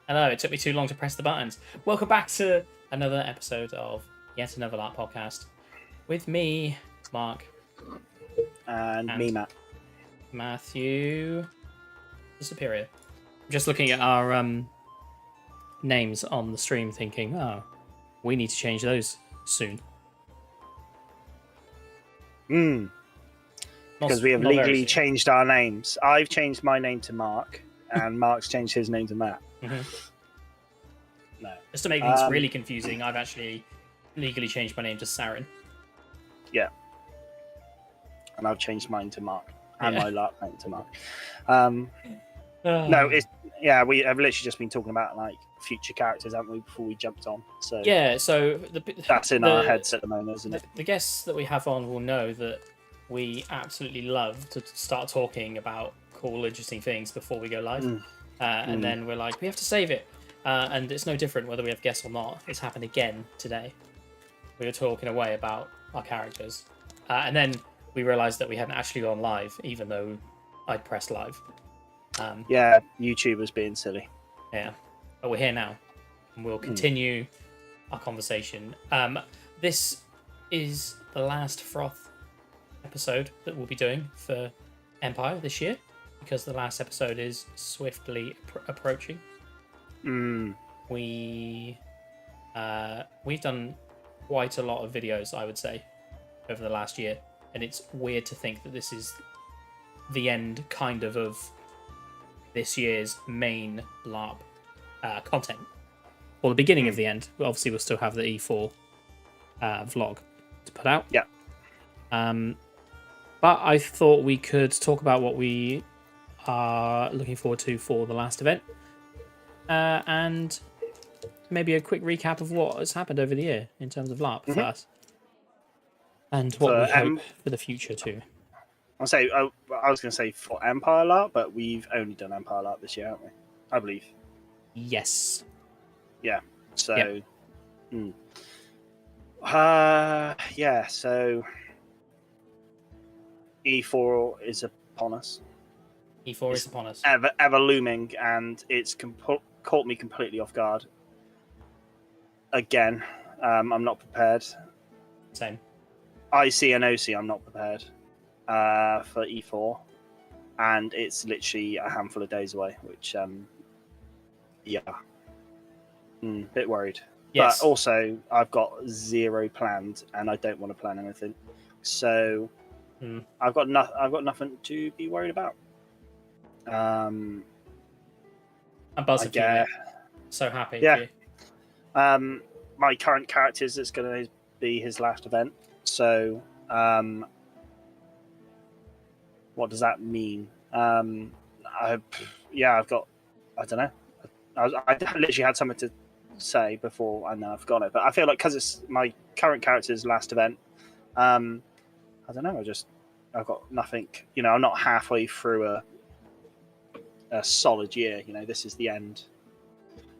I know, it took me too long to press the buttons. Welcome back to another episode of Yet Another LARP podcast. With me, Mark. And me, Matt. Matthew the Superior. Just looking at our names on the stream thinking, oh, we need to change those soon. Because we have legally changed our names. I've changed my name to Mark, and Mark's changed his name to Matt. Mm-hmm. No. Just to make things really confusing, I've actually legally changed my name to Saren. Yeah. And I've changed mine to Mark. And my LARP name to Mark. No, we have literally just been talking about like future characters, haven't we, before we jumped on? So yeah, so that's in our heads at the moment, isn't it? The guests that we have on will know that we absolutely love to start talking about cool, interesting things before we go live. And then we're like, we have to save it. And it's no different whether we have guests or not. It's happened again today. We were talking away about our characters. And then we realised that we hadn't actually gone live, even though I'd pressed live. Yeah, YouTube was being silly. Yeah, but we're here now. And we'll continue our conversation. This is the last Froth episode that we'll be doing for Empire this year, because the last episode is swiftly approaching. We've done quite a lot of videos, I would say, over the last year, and it's weird to think that this is the end kind of this year's main LARP content, or the beginning of the end. Obviously we'll still have the E4 vlog to put out. Yeah. But I thought we could talk about what we are looking forward to for the last event, and maybe a quick recap of what has happened over the year in terms of LARP for us, and what we hope for the future too. I was going to say for Empire LARP, but we've only done Empire LARP this year, haven't we? I believe. Yes. Yeah. So. Yep. Yeah. So. E4 is upon us. E4 is upon us. Ever looming, and it's caught me completely off guard. Again, I'm not prepared. Same. IC and OC, I'm not prepared for E4, and it's literally a handful of days away, which, bit worried. Yes. But also, I've got zero planned, and I don't want to plan anything. So. I've got nothing to be worried about. I'm buzzing for you. So happy. Yeah. For you. My current character is going to be his last event. So, what does that mean? I've got. I don't know. I literally had something to say before, and then I've forgotten it. But I feel like because it's my current character's last event. I don't know. I've got nothing. I'm not halfway through a solid year. This is the end.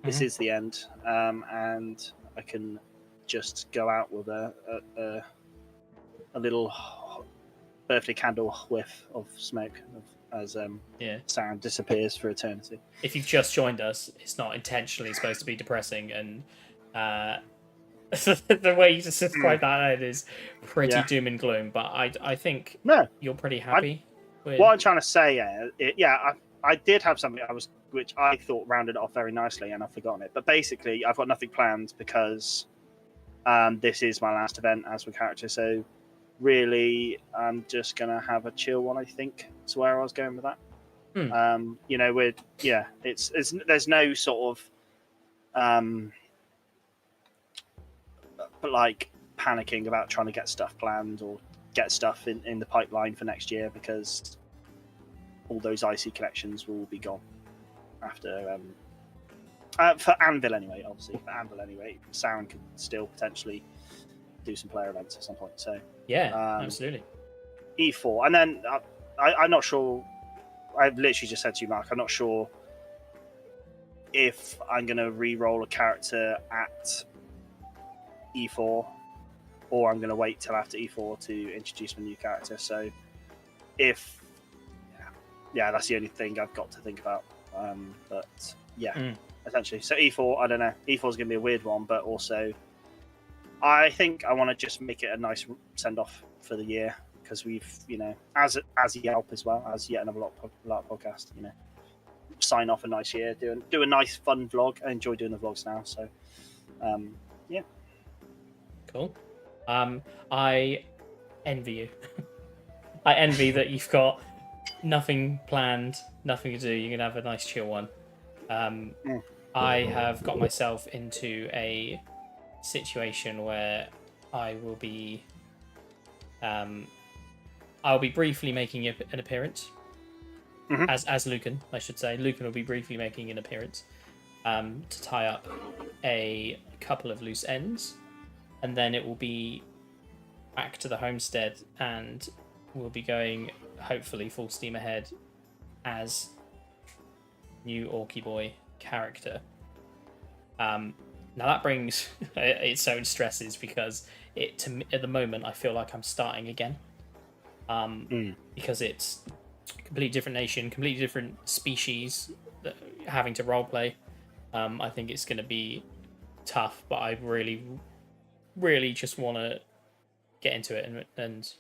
This is the end, and I can just go out with a little birthday candle whiff of smoke as sound disappears for eternity. If you've just joined us, it's not intentionally supposed to be depressing, and the way you just describe that is pretty doom and gloom. But I think you're pretty happy. What I'm trying to say, I did have something which I thought rounded it off very nicely, and I've forgotten it. But basically, I've got nothing planned because this is my last event as a character. So really, I'm just gonna have a chill one. I think is where I was going with that. There's no sort of but like panicking about trying to get stuff planned or get stuff in the pipeline for next year, because all those IC collections will be gone after for Anvil anyway. Obviously for Anvil anyway, Saren could still potentially do some player events at some point. So absolutely. E4, and then I'm not sure. I've literally just said to you, Mark, I'm not sure if I'm going to re-roll a character at E4, or I'm going to wait till after E4 to introduce my new character. So that's the only thing I've got to think about. But essentially. So E4, I don't know. E4 is going to be a weird one, but also I think I want to just make it a nice send off for the year because we've, as Yelp as well, as yet another lot podcast, sign off a nice year, do a nice fun vlog. I enjoy doing the vlogs now, so yeah. Cool. I envy you. I envy that you've got nothing planned, nothing to do. You can have a nice chill one. I have got myself into a situation where I will be, I'll be briefly making an appearance as Lucan, I should say. Lucan will be briefly making an appearance to tie up a couple of loose ends, and then it will be back to the homestead, and we'll be going hopefully full steam ahead as new Orky Boy character. Now that brings its own stresses because at the moment I feel like I'm starting again, because it's a completely different nation, completely different species, having to roleplay. I think it's going to be tough, but I really, really just want to get into it and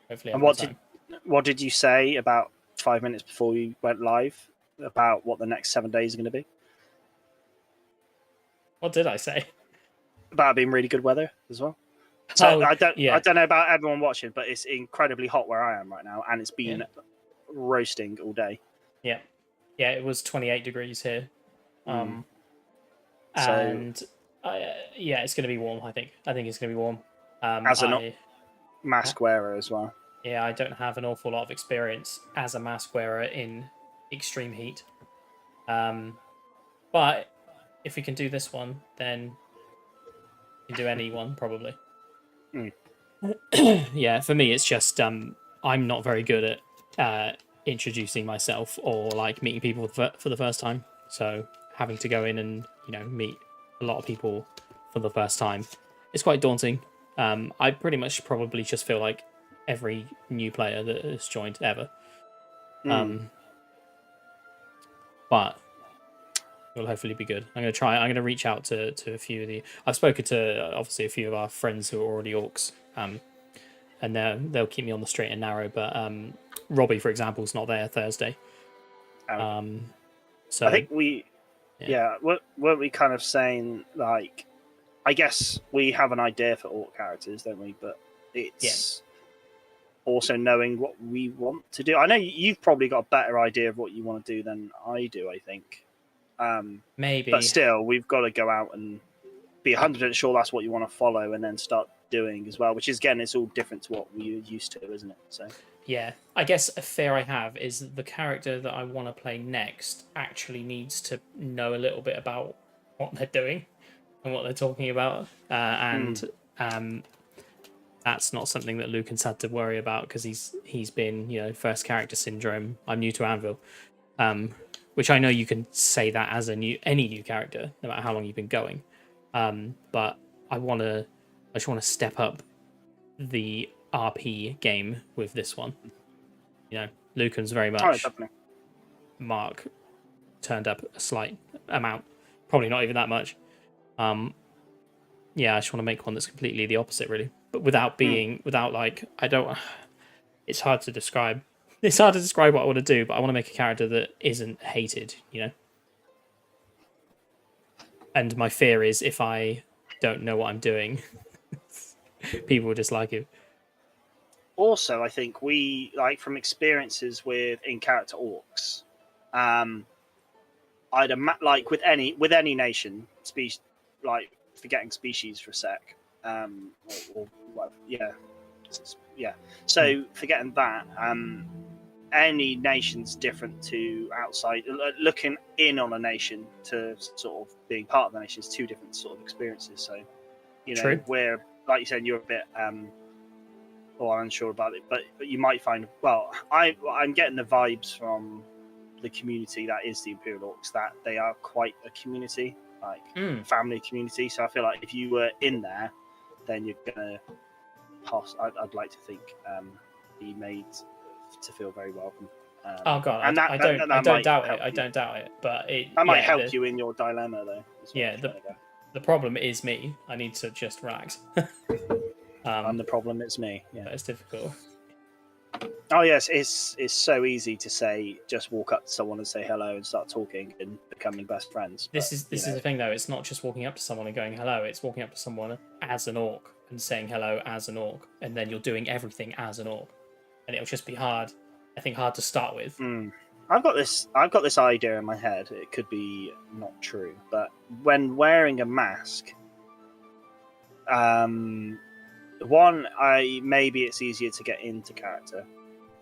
hopefully. And what did you say about 5 minutes before we went live about what the next 7 days are going to be? What did I say? About it being really good weather as well. So I don't know about everyone watching, but it's incredibly hot where I am right now, and it's been roasting all day. Yeah, it was 28 degrees here, and it's going to be warm. I think it's going to be warm. As a mask wearer as well. Yeah, I don't have an awful lot of experience as a mask wearer in extreme heat, but if we can do this one, then we can do any one probably. Yeah, for me, it's just I'm not very good at introducing myself or like meeting people for the first time. So having to go in and meet a lot of people for the first time, it's quite daunting. I pretty much probably just feel like every new player that has joined ever. But it'll hopefully be good. I'm going to reach out to a few of the... I've spoken to, obviously, a few of our friends who are already orcs, and they'll keep me on the straight and narrow, but Robbie, for example, is not there Thursday. So I think weren't we kind of saying, like, I guess we have an idea for orc characters, don't we? But it's also knowing what we want to do. I know you've probably got a better idea of what you want to do than I do, I think. Maybe. But still, we've got to go out and be 100% sure that's what you want to follow and then start doing as well, which is, again, it's all different to what we're used to, isn't it? So yeah, I guess a fear I have is the character that I want to play next actually needs to know a little bit about what they're doing and what they're talking about, and that's not something that Lucan's had to worry about because he's been first character syndrome. I'm new to Anvil, which I know you can say that as any new character, no matter how long you've been going. But I just want to step up the RP game with this one. Lucan's very much. Mark turned up a slight amount, probably not even that much. I just want to make one that's completely the opposite, really, but without like I don't. It's hard to describe. It's hard to describe what I want to do, but I want to make a character that isn't hated, And my fear is if I don't know what I'm doing, people will dislike it. Also, I think we, like, from experiences with in-character orcs, like with any nation, species, like forgetting species for a sec, or So forgetting that, any nation's different to outside. Looking in on a nation to sort of being part of the nation is two different sort of experiences. So, True. Where, like you said, you're a bit unsure about it, but you might find. Well, I'm getting the vibes from the community that is the Imperial Orcs that they are quite a community, like family community. So I feel like if you were in there, then you're gonna pass. I'd like to think be made to feel very welcome. Oh god, and I don't doubt it. help I you. don't doubt it. But That might help you in your dilemma, though. Yeah, the problem is me. I need to just rags. And the problem is me. Yeah, but it's difficult. Oh yes, it's so easy to say just walk up to someone and say hello and start talking and becoming best friends. This is the thing though. It's not just walking up to someone and going hello. It's walking up to someone as an orc and saying hello as an orc, and then you're doing everything as an orc, and it'll just be hard. I think hard to start with. I've got this idea in my head. It could be not true, but when wearing a mask, one, maybe it's easier to get into character,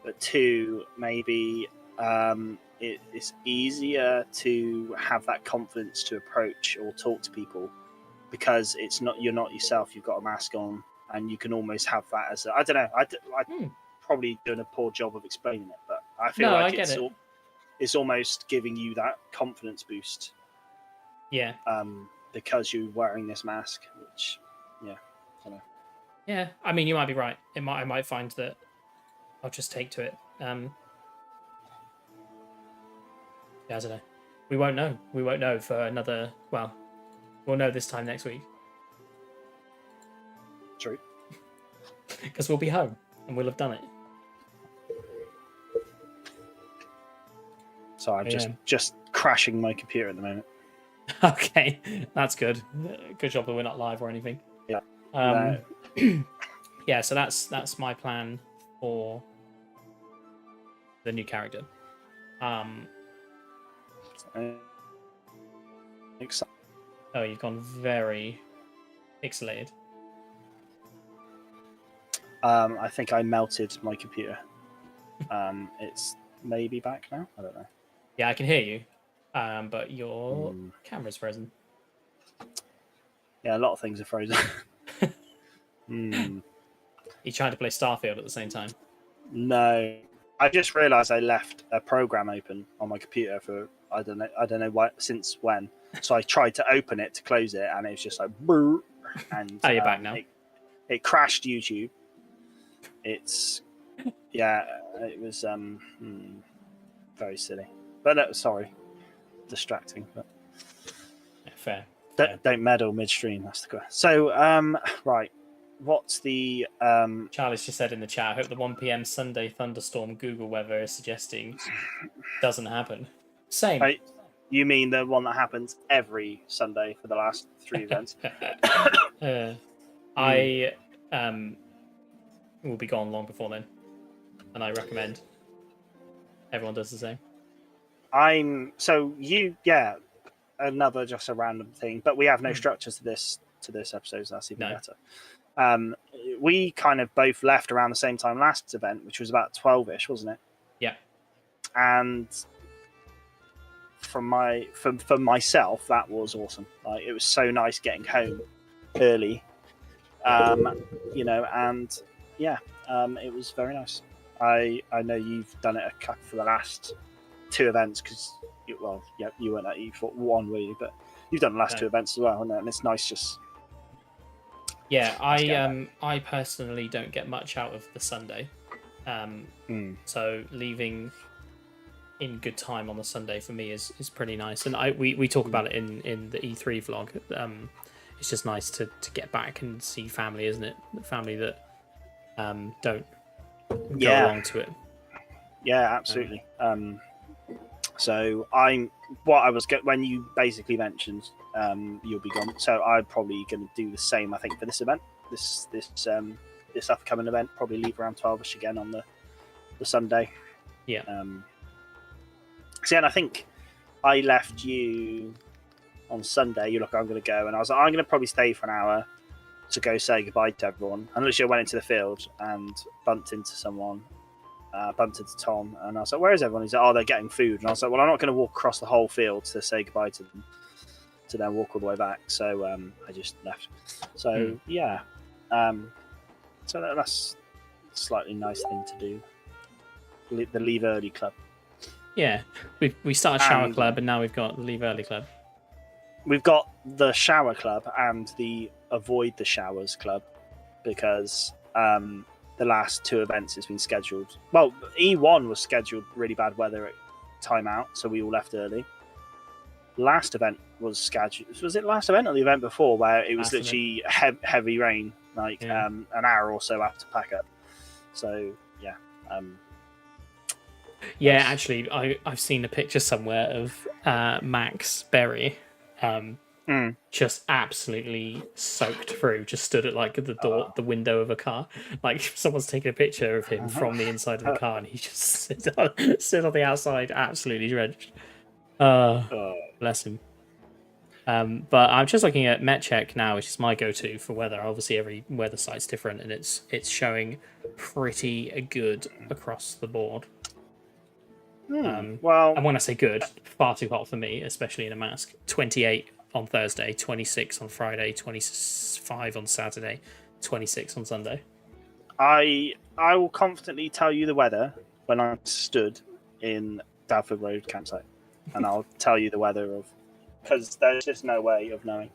but two, maybe it's easier to have that confidence to approach or talk to people because you're not yourself. You've got a mask on, and you can almost have that as I don't know. I'm probably doing a poor job of explaining it, but I feel like it's almost giving you that confidence boost. Yeah. Because you're wearing this mask, which, yeah, I don't know. Yeah, I mean, you might be right. I might find that I'll just take to it. Yeah, I don't know. We won't know. We won't know for another. Well, we'll know this time next week. True. Because we'll be home and we'll have done it. So I'm just crashing my computer at the moment. Okay, that's good. Good job that we're not live or anything. Yeah. Yeah, so that's my plan for the new character. Oh, you've gone very pixelated. I think I melted my computer. It's maybe back now. I don't know. Yeah, I can hear you, but your camera's frozen. Yeah, a lot of things are frozen. You trying to play Starfield at the same time? No, I just realised I left a program open on my computer for I don't know why since when. So I tried to open it to close it, and it was just like brrr, and you're back now. It crashed YouTube. It was very silly, but sorry, distracting. But fair. Don't meddle midstream. That's the question. So right. What's the Charlie's just said in the chat, I hope the 1 p.m. Sunday thunderstorm Google weather is suggesting doesn't happen. Same. You mean the one that happens every Sunday for the last 3 events? I will be gone long before then, and I recommend everyone does the same. Another just a random thing, but we have no structure to this episode, so that's even better. We kind of both left around the same time last event, which was about 12-ish, wasn't it? Yeah. And for myself, that was awesome. Like, it was so nice getting home early, it was very nice. I know you've done it for the last 2 events because you weren't at E1, were you? But you've done the last 2 events as well, and it's nice just. Yeah, I personally don't get much out of the Sunday, so leaving in good time on the Sunday for me is pretty nice. And we talk about it in the E3 vlog. It's just nice to get back and see family, isn't it? Family that don't go along to it. Yeah, absolutely. So when you basically mentioned you'll be gone, so I'm probably going to do the same. I think for this event, this upcoming event, probably leave around 12ish again on the Sunday. Yeah. And I think I left you on Sunday. You're like, I'm going to go, and I was like, I'm going to probably stay for an hour to go say goodbye to everyone. And literally, I went into the field and bumped into someone. Bumped into Tom, and I was like, where is everyone? He's like, oh, they're getting food. And I was like, well, I'm not going to walk across the whole field to say goodbye to them to then walk all the way back. So I just left. So so that's a slightly nice thing to do. The Leave Early Club. Yeah, we started Shower Club, and now we've got the Leave Early Club. We've got the Shower Club and the Avoid the Showers Club, because the last 2 events has been scheduled. Well, E1 was scheduled really bad weather at timeout, so we all left early. Last event was scheduled. Was it last event or the event before where it was literally heavy rain, like an hour or so after pack up? So yeah. Yeah, actually, I've seen a picture somewhere of Max Berry, just absolutely soaked through, just stood at like the door, the window of a car. Like someone's taking a picture of him from the inside of the car, and he just stood on the outside, absolutely drenched. Bless him. But I'm just looking at Metcheck now, which is my go-to for weather. Obviously, every weather site's different, and it's showing pretty good across the board. Well, and when I say good, far too hot for me, especially in a mask. 28 on Thursday, 26 on Friday, 25 on Saturday, 26 on Sunday. I will confidently tell you the weather when I stood in Dalford Road campsite, and I'll tell you the weather of, because there's just no way of knowing.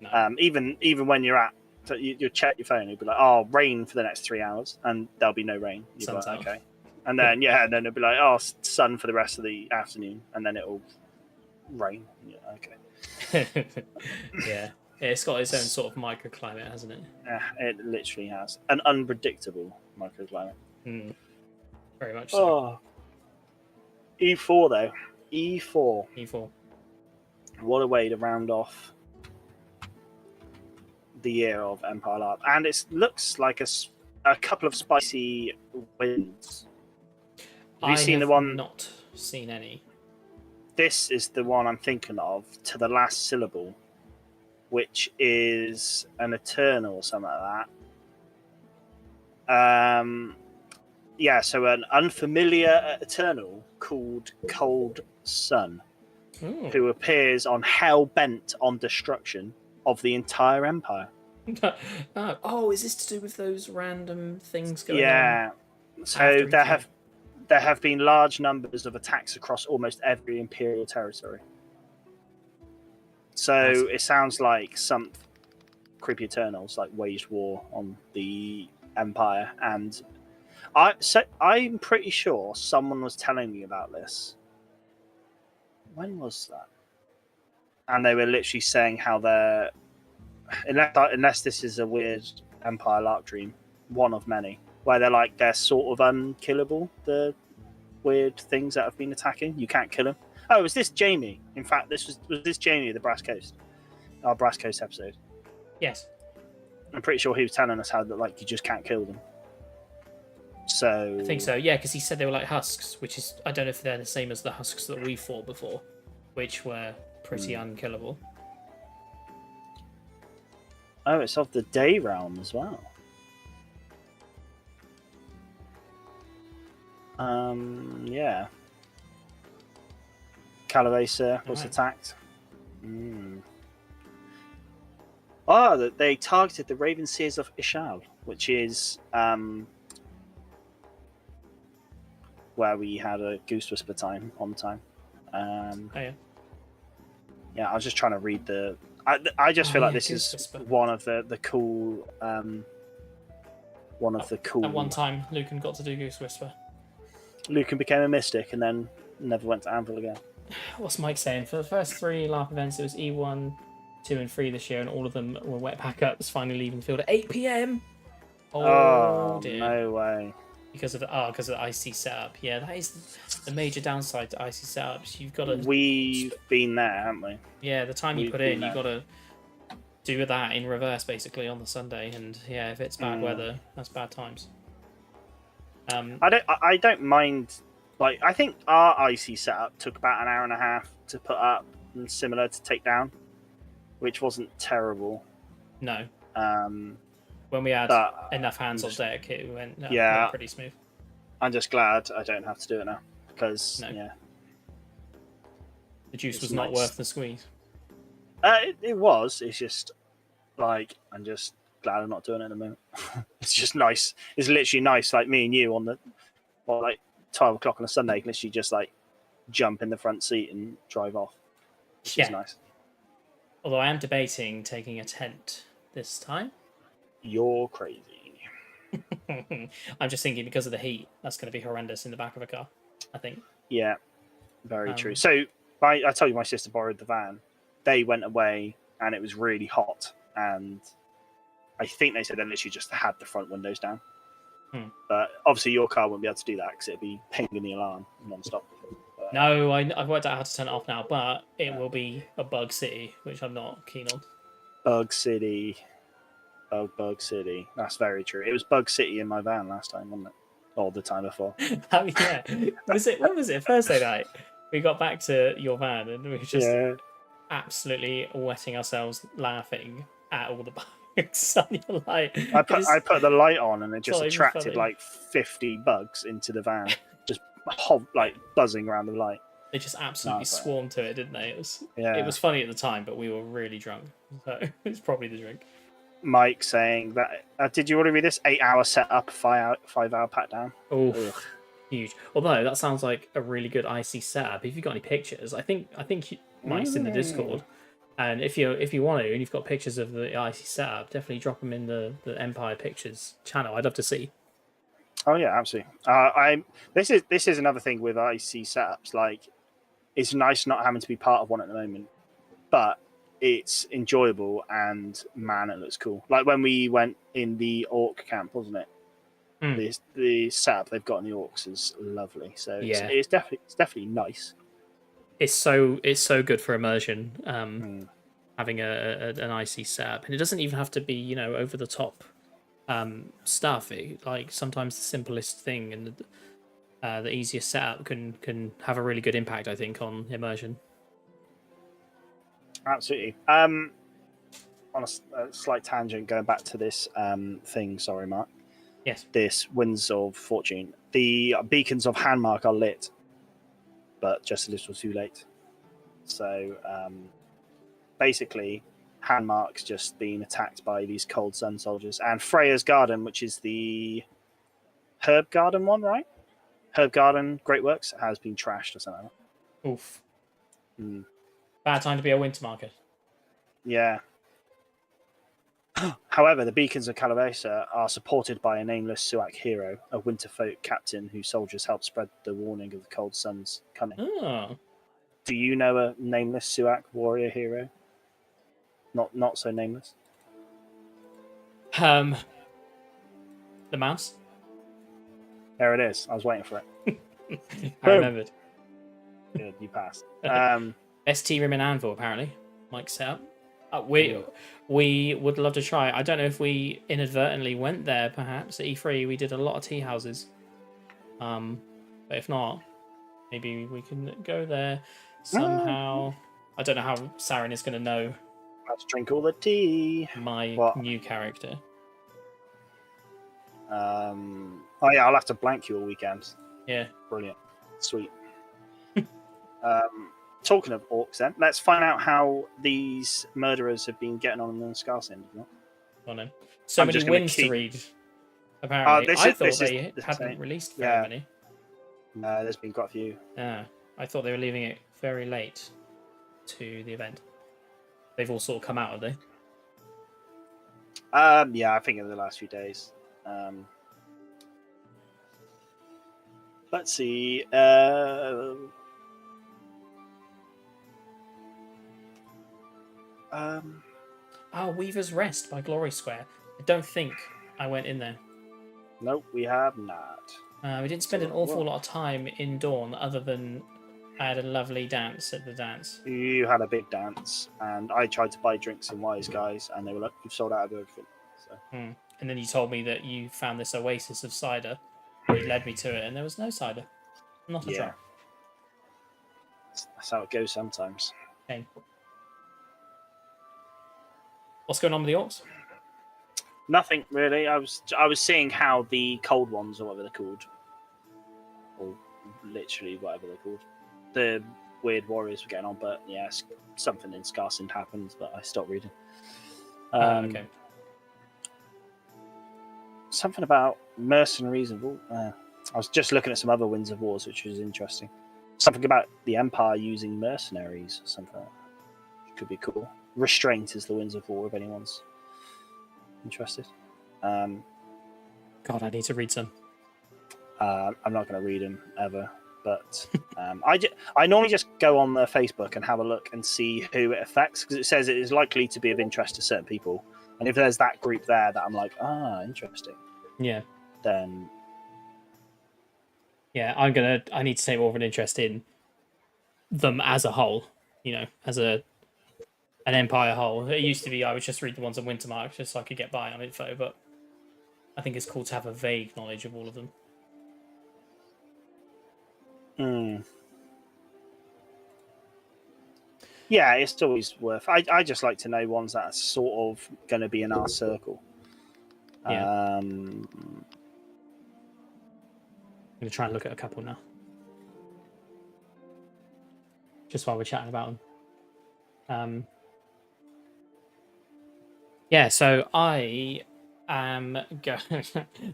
No. Even when you're at, you check your phone, you'll be like, oh, rain for the next 3 hours, and there'll be no rain. You'll be like, okay. And then, and then it'll be like, oh, sun for the rest of the afternoon, and then it'll rain. Yeah, okay. Yeah. It's got its own sort of microclimate, hasn't it? Yeah, it literally has. An unpredictable microclimate. Very much so. Oh. E4, though. E4. What a way to round off the year of Empire LARP. And it looks like a couple of spicy wins. Have you seen the one? Not seen any. This is the one I'm thinking of, to the last syllable, which is an Eternal or something like that. So an unfamiliar Eternal called Cold Sun, who appears on hell bent on destruction of the entire Empire. Is this to do with those random things going on? Yeah. So there have been large numbers of attacks across almost every Imperial territory. So it sounds like some creepy Eternals like waged war on the Empire, and I'm pretty sure someone was telling me about this. When was that? And they were literally saying how they're, unless this is a weird Empire LARP dream, one of many, where they're sort of unkillable, the weird things that have been attacking. You can't kill them. Oh, was this Jamie? In fact, was this Jamie of the Brass Coast? Our Brass Coast episode. Yes. I'm pretty sure he was telling us how that you just can't kill them. So I think so, yeah, because he said they were like husks, which is, I don't know if they're the same as the husks that we fought before, which were pretty unkillable. Oh, it's of the day realm as well. Yeah. Calavesa was attacked. Oh, they targeted the Raven Seers of Ishal, which is where we had a Goose Whisper time on time. Yeah, I was just trying to read the. I just feel like this is Whisper. One of the cool. One of the cool. At one time, Lucan got to do Goose Whisper. Lucan became a mystic and then never went to Anvil again. What's Mike saying? For the first 3 LARP events, it was E1, 2, and 3 this year, and all of them were wet pack-ups, finally leaving the field at 8 p.m. Oh dear. No way. Because of the icy setup. Yeah, that is the major downside to icy setups. You've got to. We've been there, haven't we? Yeah, the time you put in, you've got to do that in reverse basically on the Sunday, and yeah, if it's bad weather, that's bad times. I don't mind. Like, I think our icy setup took about an hour and a half to put up, and similar to take down, which wasn't terrible. No. When we had enough hands on deck, it went pretty smooth. I'm just glad I don't have to do it now, because the juice was not worth the squeeze. It was. It's just like, I'm just glad I'm not doing it at the moment. It's just nice. It's literally nice, like me and you on the 12 o'clock on a Sunday, literally just like jump in the front seat and drive off, which is nice. Although I am debating taking a tent this time. You're crazy. I'm just thinking because of the heat, that's going to be horrendous in the back of a car, I think. Yeah, very true. So I told you my sister borrowed the van. They went away and it was really hot, and I think they said they literally just had the front windows down. But obviously your car won't be able to do that because it'd be pinging the alarm non-stop. No, I've worked out how to turn it off now, but it will be a bug city, which I'm not keen on. Bug City. Bug City. That's very true. It was Bug City in my van last time, wasn't it? Or the time before. Oh, yeah. When was it? Thursday night. We got back to your van and we were just absolutely wetting ourselves laughing at all the bugs on your light. I put the light on and it just attracted like 50 bugs into the van, just like buzzing around the light. They just absolutely swarmed to it, didn't they? It was funny at the time, but we were really drunk, so it's probably the drink. Mike saying that did you want to read this 8-hour setup, 5-hour pat down? Oh, huge. Although that sounds like a really good IC setup. If you've got any pictures, I think Mike's in the Discord, and if you want to and you've got pictures of the IC setup, definitely drop them in the Empire Pictures channel. I'd love to see. Oh yeah, absolutely. This is another thing with IC setups. Like, it's nice not having to be part of one at the moment, but it's enjoyable and man, it looks cool. Like when we went in the orc camp, wasn't it? The setup they've got in the orcs is lovely. So it's definitely nice. It's so good for immersion. Having an IC setup, and it doesn't even have to be over the top stuff. Like sometimes the simplest thing and the easiest setup can have a really good impact, I think, on immersion. Absolutely. On a slight tangent, going back to this thing. Sorry, Mark. Yes. This Winds of Fortune. The beacons of Handmark are lit, but just a little too late. So basically, Handmark's just been attacked by these Cold Sun soldiers, and Freya's Garden, which is the Herb Garden one, right? Herb Garden Great Works has been trashed or something. Oof. Bad time to be a winter market. Yeah. However, the beacons of Calavesa are supported by a nameless Suak hero, a winterfolk captain whose soldiers help spread the warning of the cold sun's coming. Oh. Do you know a nameless Suak warrior hero? Not so nameless. The mouse. There it is. I was waiting for it. I remembered. Good, you passed. Best team room in Anvil, apparently. Mike set up. We would love to try. I don't know if we inadvertently went there, perhaps. At E3, we did a lot of tea houses. But if not, maybe we can go there somehow. I don't know how Saren is going to know. Let's drink all the tea. My new character. Oh yeah, I'll have to blank you all weekend. Yeah. Brilliant. Sweet. Talking of orcs, then let's find out how these murderers have been getting on in the Scarsend. Oh no! So many wins to read. Apparently, I thought they hadn't released very many. No, there's been quite a few. Yeah, I thought they were leaving it very late to the event. They've all sort of come out, have they? Yeah, I think in the last few days. Let's see. Weaver's Rest by Glory Square. I don't think I went in there. Nope, we have not. We didn't spend an awful lot of time in Dawn, other than I had a lovely dance at the dance. You had a big dance, and I tried to buy drinks in Wise Guys, and they were like, "You've sold out of everything." So. And then you told me that you found this oasis of cider. You led me to it, and there was no cider. Not a drop. That's how it goes sometimes. Okay. What's going on with the orcs? Nothing really. I was seeing how the cold ones, or whatever they're called, or literally whatever they're called, the weird warriors were getting on. But yeah, something in Scarsend happened, but I stopped reading. Okay. Something about mercenaries and I was just looking at some other Winds of Wars, which was interesting. Something about the Empire using mercenaries or something. Could be cool. Restraint is the Winds of War if anyone's interested. God, I need to read some. I'm not going to read them ever, but I normally just go on their Facebook and have a look and see who it affects, because it says it is likely to be of interest to certain people, and if there's that group there that I'm like, interesting, Yeah. then Yeah, I need to take more of an interest in them as a whole, as an empire whole. It used to be I would just read the ones on Wintermark just so I could get by on info, but I think it's cool to have a vague knowledge of all of them. Yeah, it's always worth. I just like to know ones that are sort of going to be in our circle. Yeah. I'm going to try and look at a couple now, just while we're chatting about them. Yeah, so I am going.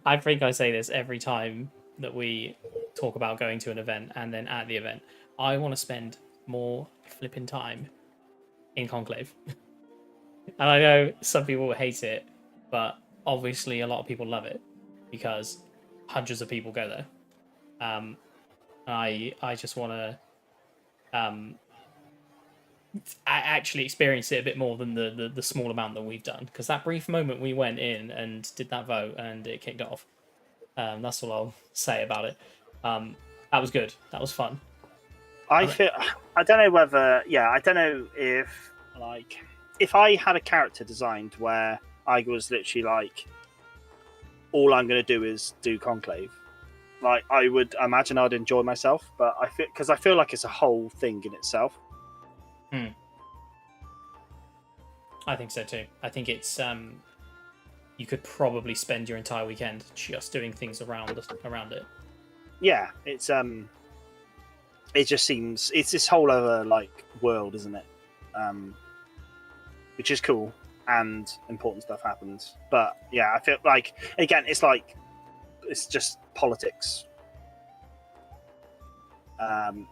I think I say this every time that we talk about going to an event, and then at the event, I want to spend more flipping time in Conclave. And I know some people hate it, but obviously a lot of people love it because hundreds of people go there. I just want to I actually experience it a bit more than the small amount that we've done, because that brief moment we went in and did that vote and it kicked off. That's all I'll say about it. That was good. That was fun. I don't know whether, I don't know if I had a character designed where I was literally like, all I'm going to do is do Conclave, like I would imagine I'd enjoy myself, but I feel like it's a whole thing in itself. I think so too. I think it's you could probably spend your entire weekend just doing things around it. Yeah, it's it just seems it's this whole other like world, isn't it? Which is cool, and important stuff happens. But yeah, I feel like again, it's just politics.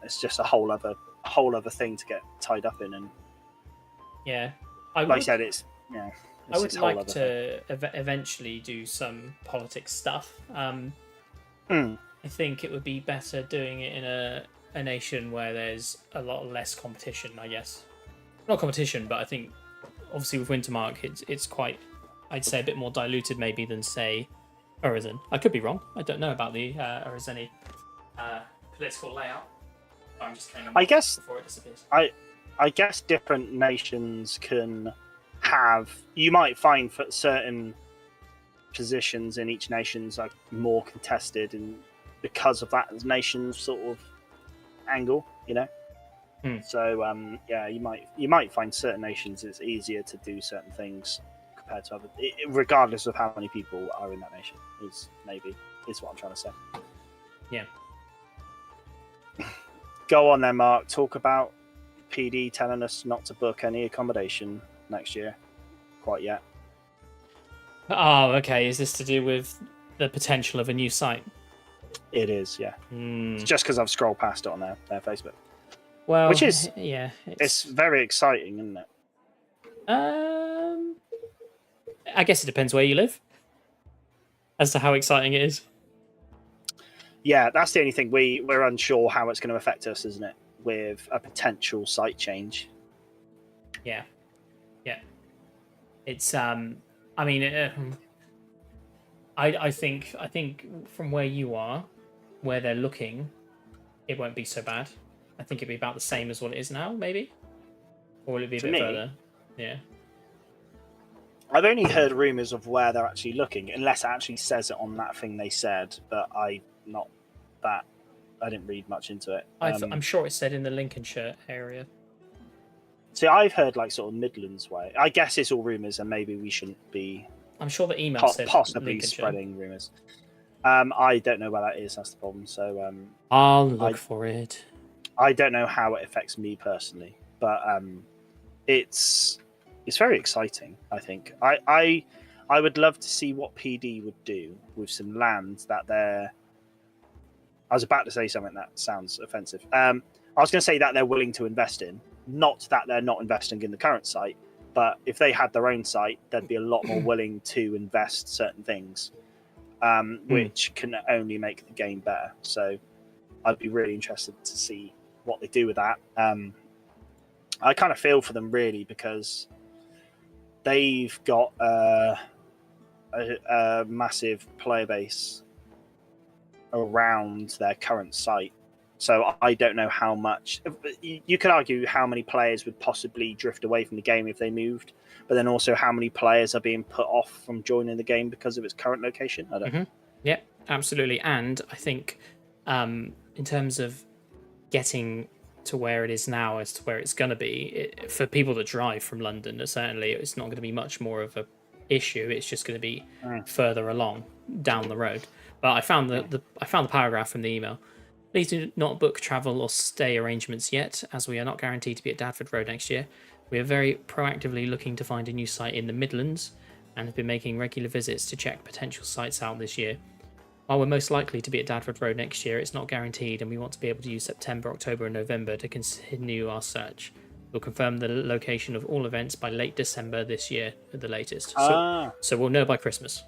It's just a whole other thing to get tied up in, and yeah, I said, it's I would like to eventually do some politics stuff. I think it would be better doing it in a nation where there's a lot less competition, I guess. Not competition, but I think obviously with Wintermark, it's quite, I'd say, a bit more diluted maybe than, say, Urizen. I could be wrong. I don't know about the Urizeni political layout. I'm just I guess before it disappears. I guess different nations can have. You might find for certain positions in each nation's like more contested, and because of that nation's sort of angle, So you might find certain nations it's easier to do certain things compared to other, regardless of how many people are in that nation. Is what I'm trying to say. Yeah. Go on then, Mark. Talk about PD telling us not to book any accommodation next year quite yet. Oh, okay. Is this to do with the potential of a new site? It is, yeah. It's just because I've scrolled past it on their Facebook. Well, which is it's very exciting, isn't it? I guess it depends where you live as to how exciting it is. Yeah, that's the only thing. We're unsure how it's going to affect us, isn't it? With a potential site change. Yeah. It's I mean, I think from where you are, where they're looking, it won't be so bad. I think it'd be about the same as what it is now, maybe, or will it be a bit further? Yeah. I've only heard rumours of where they're actually looking, unless it actually says it on that thing they said. But I didn't read much into it. I'm sure it said in the Lincolnshire area. See, I've heard like sort of Midlands way. I guess it's all rumours, and maybe we shouldn't be. I'm sure the email said possibly spreading rumours. I don't know where that is. That's the problem. So I'll look for it. I don't know how it affects me personally, but it's very exciting. I think I would love to see what PD would do with some land that they're. I was about to say something that sounds offensive. I was going to say that they're willing to invest in, not that they're not investing in the current site, but if they had their own site, they'd be a lot more willing to invest certain things. which can only make the game better. So I'd be really interested to see what they do with that. I kind of feel for them really, because they've got a massive player base around their current site. So I don't know how much. You could argue how many players would possibly drift away from the game if they moved, but then also how many players are being put off from joining the game because of its current location. I don't know. Yeah, absolutely. And I think in terms of getting to where it is now as to where it's going to be, for people that drive from London, certainly it's not going to be much more of a issue. It's just going to be further along down the road. But I found the paragraph from the email. Please do not book travel or stay arrangements yet, as we are not guaranteed to be at Dadford Road next year. We are very proactively looking to find a new site in the Midlands and have been making regular visits to check potential sites out this year. While we're most likely to be at Dadford Road next year, it's not guaranteed, and we want to be able to use September, October and November to continue our search. We'll confirm the location of all events by late December this year at the latest. So we'll know by Christmas.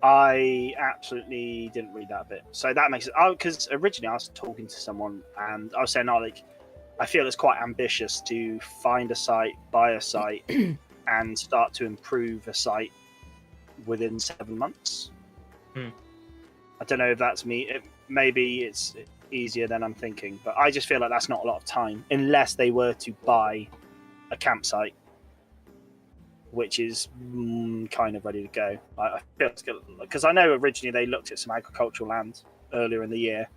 I absolutely didn't read that bit. So that makes it... Because originally I was talking to someone and I was saying, I feel it's quite ambitious to find a site, buy a site, and start to improve a site within 7 months. I don't know if that's me. Maybe it's easier than I'm thinking, but I just feel like that's not a lot of time unless they were to buy a campsite, which is kind of ready to go. I feel it's good, because I know originally they looked at some agricultural land earlier in the year.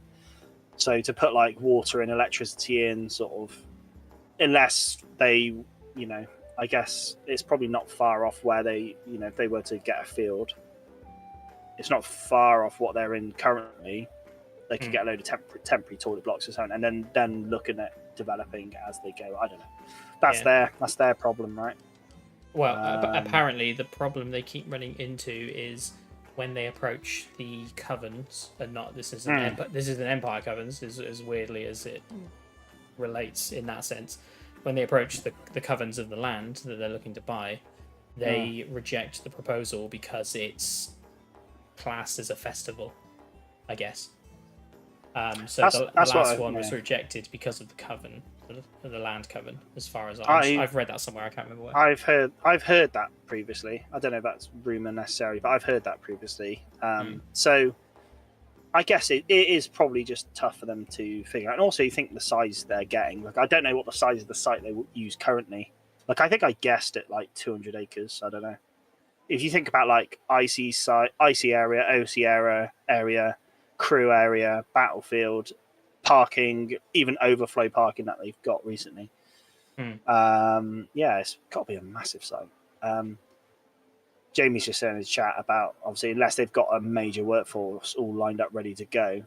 So to put water and electricity in, sort of, unless they, I guess it's probably not far off where they, if they were to get a field, it's not far off what they're in currently. They could get a load of temporary toilet blocks or something, and then looking at developing as they go. I don't know. That's their problem, right? Well, apparently the problem they keep running into is when they approach the Covens, and not this is an Empire Covens, as weirdly as it relates in that sense. When they approach the Covens of the land that they're looking to buy, they reject the proposal because it's classed as a festival, I guess. So the last one was rejected because of the Coven, the land Coven. As far as I've read that somewhere, I can't remember where. I've heard that previously. I don't know if that's rumor necessarily, but I've heard that previously. So I guess it is probably just tough for them to figure out. And also, you think the size they're getting. I don't know what the size of the site they use currently. I think I guessed it 200 acres. I don't know. If you think about icy area, OC area, crew area, battlefield, parking, even overflow parking that they've got recently. It's got to be a massive site. Jamie's just saying in his chat about, obviously, unless they've got a major workforce all lined up ready to go,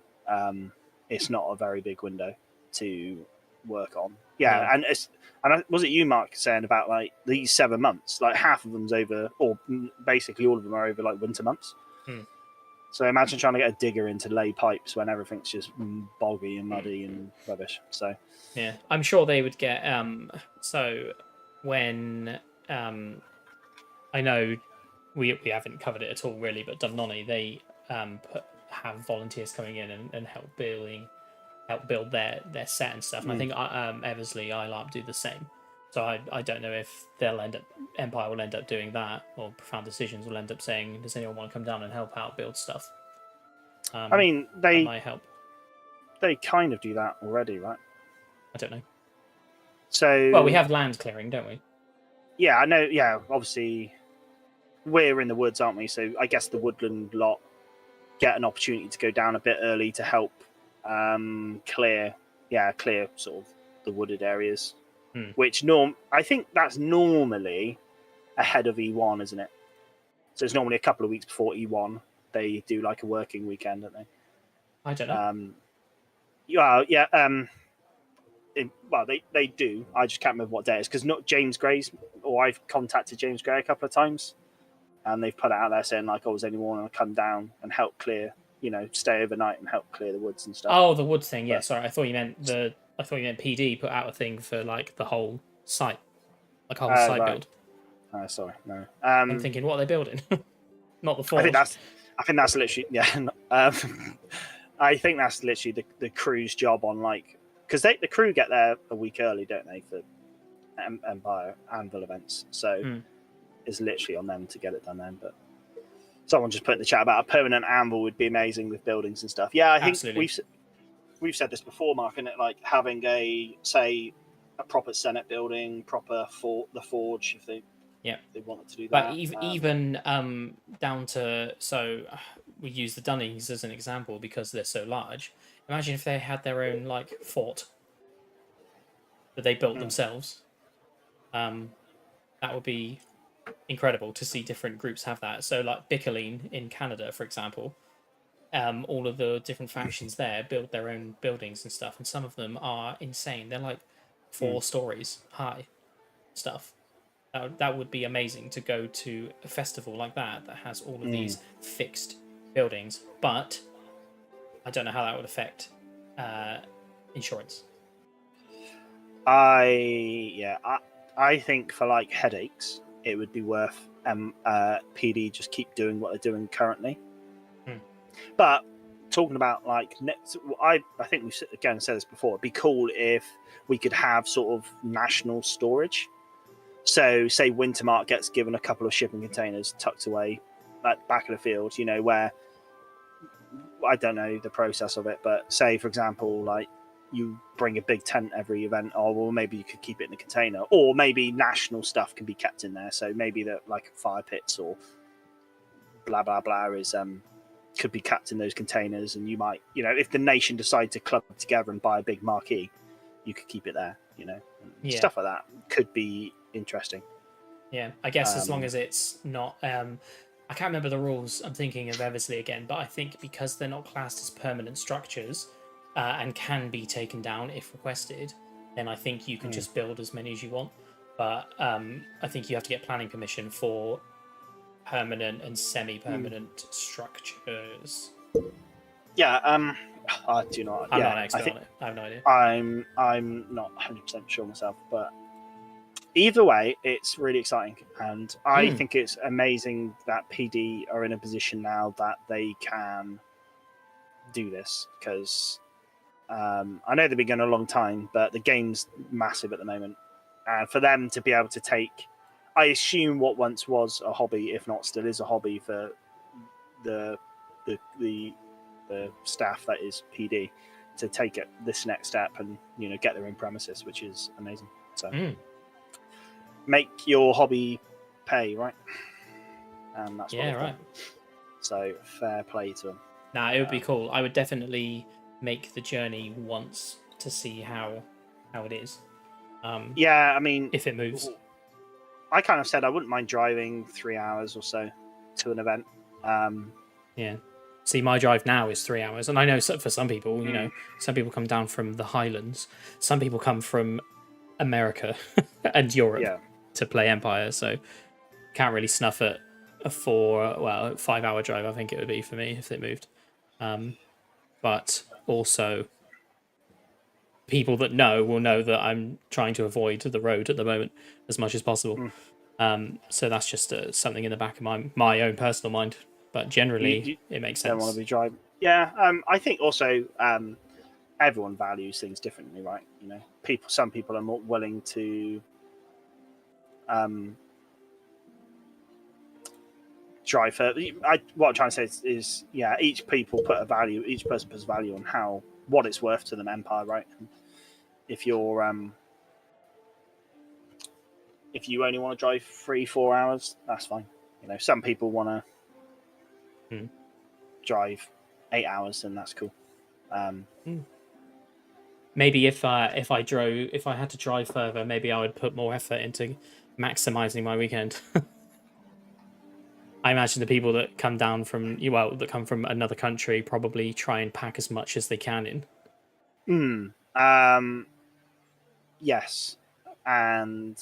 it's not a very big window to work on. And was it you, Mark, saying about these 7 months? Half of them's over, or basically all of them are over winter months. So imagine trying to get a digger in to lay pipes when everything's just boggy and muddy and rubbish. So yeah, I'm sure they would get. So when I know we haven't covered it at all really, but Dubnonny, they have volunteers coming in and help build their set and stuff. And I think Eversley, LARP do the same. So I don't know if Empire will end up doing that, or Profound Decisions will end up saying, does anyone want to come down and help out build stuff? I mean, that might help. They kind of do that already, right? I don't know. So well, we have land clearing, don't we? Yeah, I know. Yeah, obviously we're in the woods, aren't we? So I guess the woodland lot get an opportunity to go down a bit early to help clear sort of the wooded areas. Which I think that's normally ahead of E1, isn't it? So it's normally a couple of weeks before E1. They do a working weekend, don't they? I don't know. They do. I just can't remember what day it is, because not James Gray's, or I've contacted James Gray a couple of times, and they've put it out there saying does anyone want to come down and help clear, stay overnight and help clear the woods and stuff. Oh, the woods thing. Yeah, sorry. I thought you meant PD put out a thing for the whole site, a whole site build. Sorry, no. I'm thinking, what are they building? Not the forge. I think that's literally I think that's literally the crew's job on because the crew get there a week early, don't they, for Empire Anvil events? So it's literally on them to get it done then. But someone just put in the chat about a permanent Anvil would be amazing with buildings and stuff. Yeah, I think Absolutely. we've said this before, Mark, and it having a proper Senate building, proper the Forge, if they wanted to do that. But even down to, so we use the Dunnings as an example because they're so large. Imagine if they had their own fort that they built themselves. That would be incredible to see different groups have that. So Bickerleen in Canada, for example, all of the different factions there build their own buildings and stuff, and some of them are insane. They're 4 stories high stuff. That would be amazing to go to a festival like that has all of these fixed buildings, but I don't know how that would affect insurance. I think for think it would be worth PD just keep doing what they're doing currently. But talking about next, I think we've again said this before. It'd be cool if we could have sort of national storage. So say Wintermark gets given a couple of shipping containers tucked away back of the field, where I don't know the process of it, but say for example you bring a big tent every event, or well, maybe you could keep it in a container, or maybe national stuff can be kept in there. So maybe that fire pits or blah blah blah is could be kept in those containers, and you might, if the nation decide to club together and buy a big marquee, you could keep it there. Stuff like that could be interesting. Yeah, I guess as long as it's not. I can't remember the rules. I'm thinking of Eversley again, but I think because they're not classed as permanent structures. And can be taken down if requested, then I think you can just build as many as you want. But I think you have to get planning permission for permanent and semi-permanent structures. Yeah, I do not. I'm not an expert on it. I have no idea. I'm not 100% sure myself, but either way, it's really exciting, and I think it's amazing that PD are in a position now that they can do this because. I know they've been going a long time, but the game's massive at the moment, and for them to be able to take, I assume what once was a hobby, if not still is a hobby for the staff that is PD, to take it this next step and get their own premises, which is amazing. So make your hobby pay, right? And that's right. So fair play to them. Nah, it would be cool. I would definitely make the journey once to see how it is. Yeah, I mean, if it moves. I kind of said I wouldn't mind driving 3 hours or so to an event. Yeah. See, my drive now is 3 hours, and I know for some people, some people come down from the Highlands, some people come from America and Europe to play Empire, so can't really snuff at a 5-hour drive. I think it would be for me if it moved. But also people that will know that I'm trying to avoid the road at the moment as much as possible. So that's just something in the back of my own personal mind. But generally, it makes sense. Don't want to be driving. Yeah, I think also everyone values things differently, right? Some people are more willing to drive for. What I'm trying to say is each person puts value on what it's worth to them, Empire, right? And if you're if you only want to drive 3-4 hours, that's fine. Some people want to drive 8 hours, and that's cool. Maybe if I had to drive further, maybe I would put more effort into maximizing my weekend. I imagine the people that come down from another country probably try and pack as much as they can in. Yes, and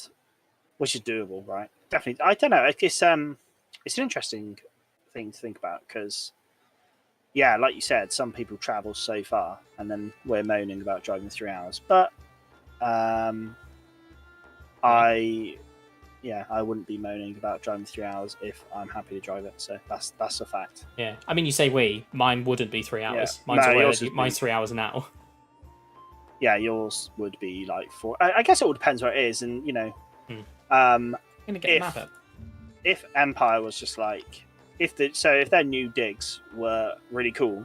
which is doable, right? Definitely. I don't know. It's an interesting thing to think about because, like you said, some people travel so far, and then we're moaning about driving 3 hours. But I yeah, I wouldn't be moaning about driving 3 hours if I'm happy to drive it. So that's a fact. Yeah, I mean, you say mine wouldn't be 3 hours. Yeah. No, Mine's 3 hours now. Yeah, yours would be like 4. I guess it all depends where it is, and I'm gonna get the map up. If Empire was just like if their new digs were really cool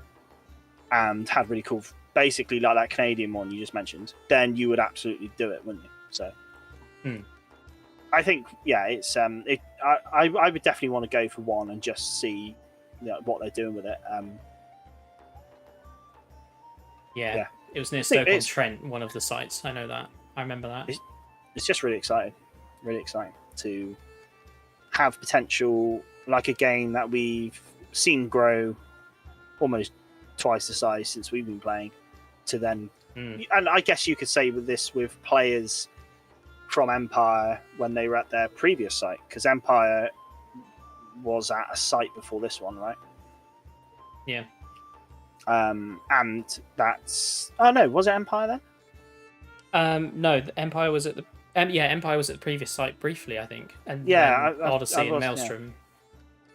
and had really cool, basically like that Canadian one you just mentioned, then you would absolutely do it, wouldn't you? So. I think, yeah, it's I would definitely want to go for one and just see what they're doing with it. Yeah, it was near Stoke-on-Trent, one of the sites. I know that. I remember that. It's just really exciting to have potential, like a game that we've seen grow almost twice the size since we've been playing, to then, and I guess you could say with players from Empire when they were at their previous site, because Empire was at a site before this one, right? Yeah. And that's no, was it Empire then? No, Empire was at the Empire was at the previous site briefly, I think, and Odyssey and Maelstrom,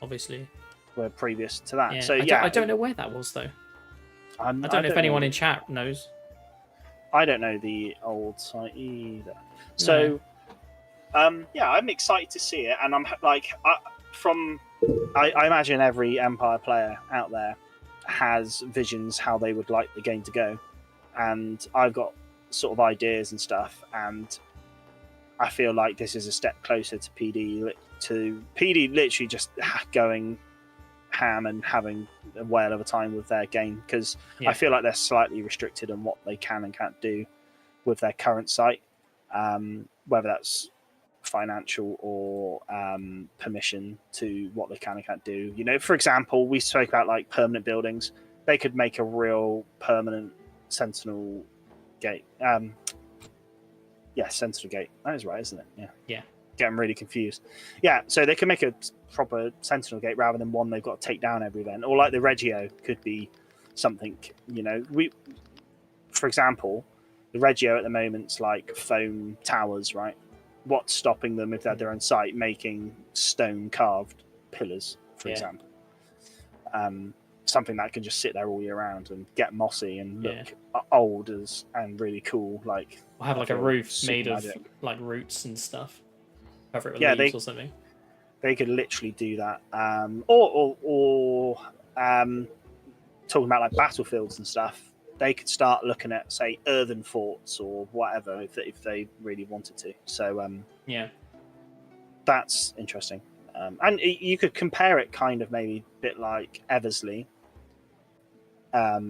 obviously, were previous to that. Yeah. So I don't know where that was though. I don't know if anyone in chat knows. I don't know the old site either. So, yeah, I'm excited to see it, and I'm like, I imagine every Empire player out there has visions how they would like the game to go, and I've got sort of ideas and stuff, and I feel like this is a step closer to PD. To PD literally just going ham and having a whale of a time with their game, because I feel like they're slightly restricted on what they can and can't do with their current site. Whether that's financial or permission to what they can and can't do. For example, we spoke about like permanent buildings. They could make a real permanent Sentinel gate. Sentinel gate. That is right, isn't it? Yeah. Getting really confused. Yeah, so they can make a proper Sentinel gate rather than one they've got to take down every event. Or like the Regio could be something. For example, the Regio at the moment's like foam towers, right? What's stopping them if they had their own site making stone carved pillars, for example? Something that can just sit there all year round and get mossy and look old and really cool. Like, we'll have like a roof made of like roots and stuff. Cover it with leaves or something. They could literally do that. Or talking about like battlefields and stuff. They could start looking at, say, earthen forts or whatever if they really wanted to. So that's interesting. And you could compare it kind of maybe a bit like Eversley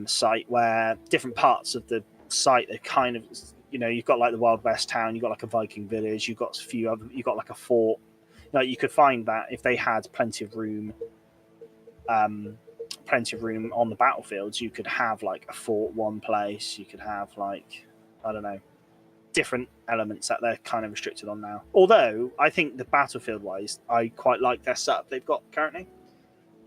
site, where different parts of the site are kind of, you've got like the Wild West town, you've got like a Viking village, you've got you've got like a fort. You could find that if they had plenty of room on the battlefields, you could have like a fort one place, you could have like, I don't know, different elements that they're kind of restricted on now. Although I think the battlefield wise, I quite like their setup they've got currently.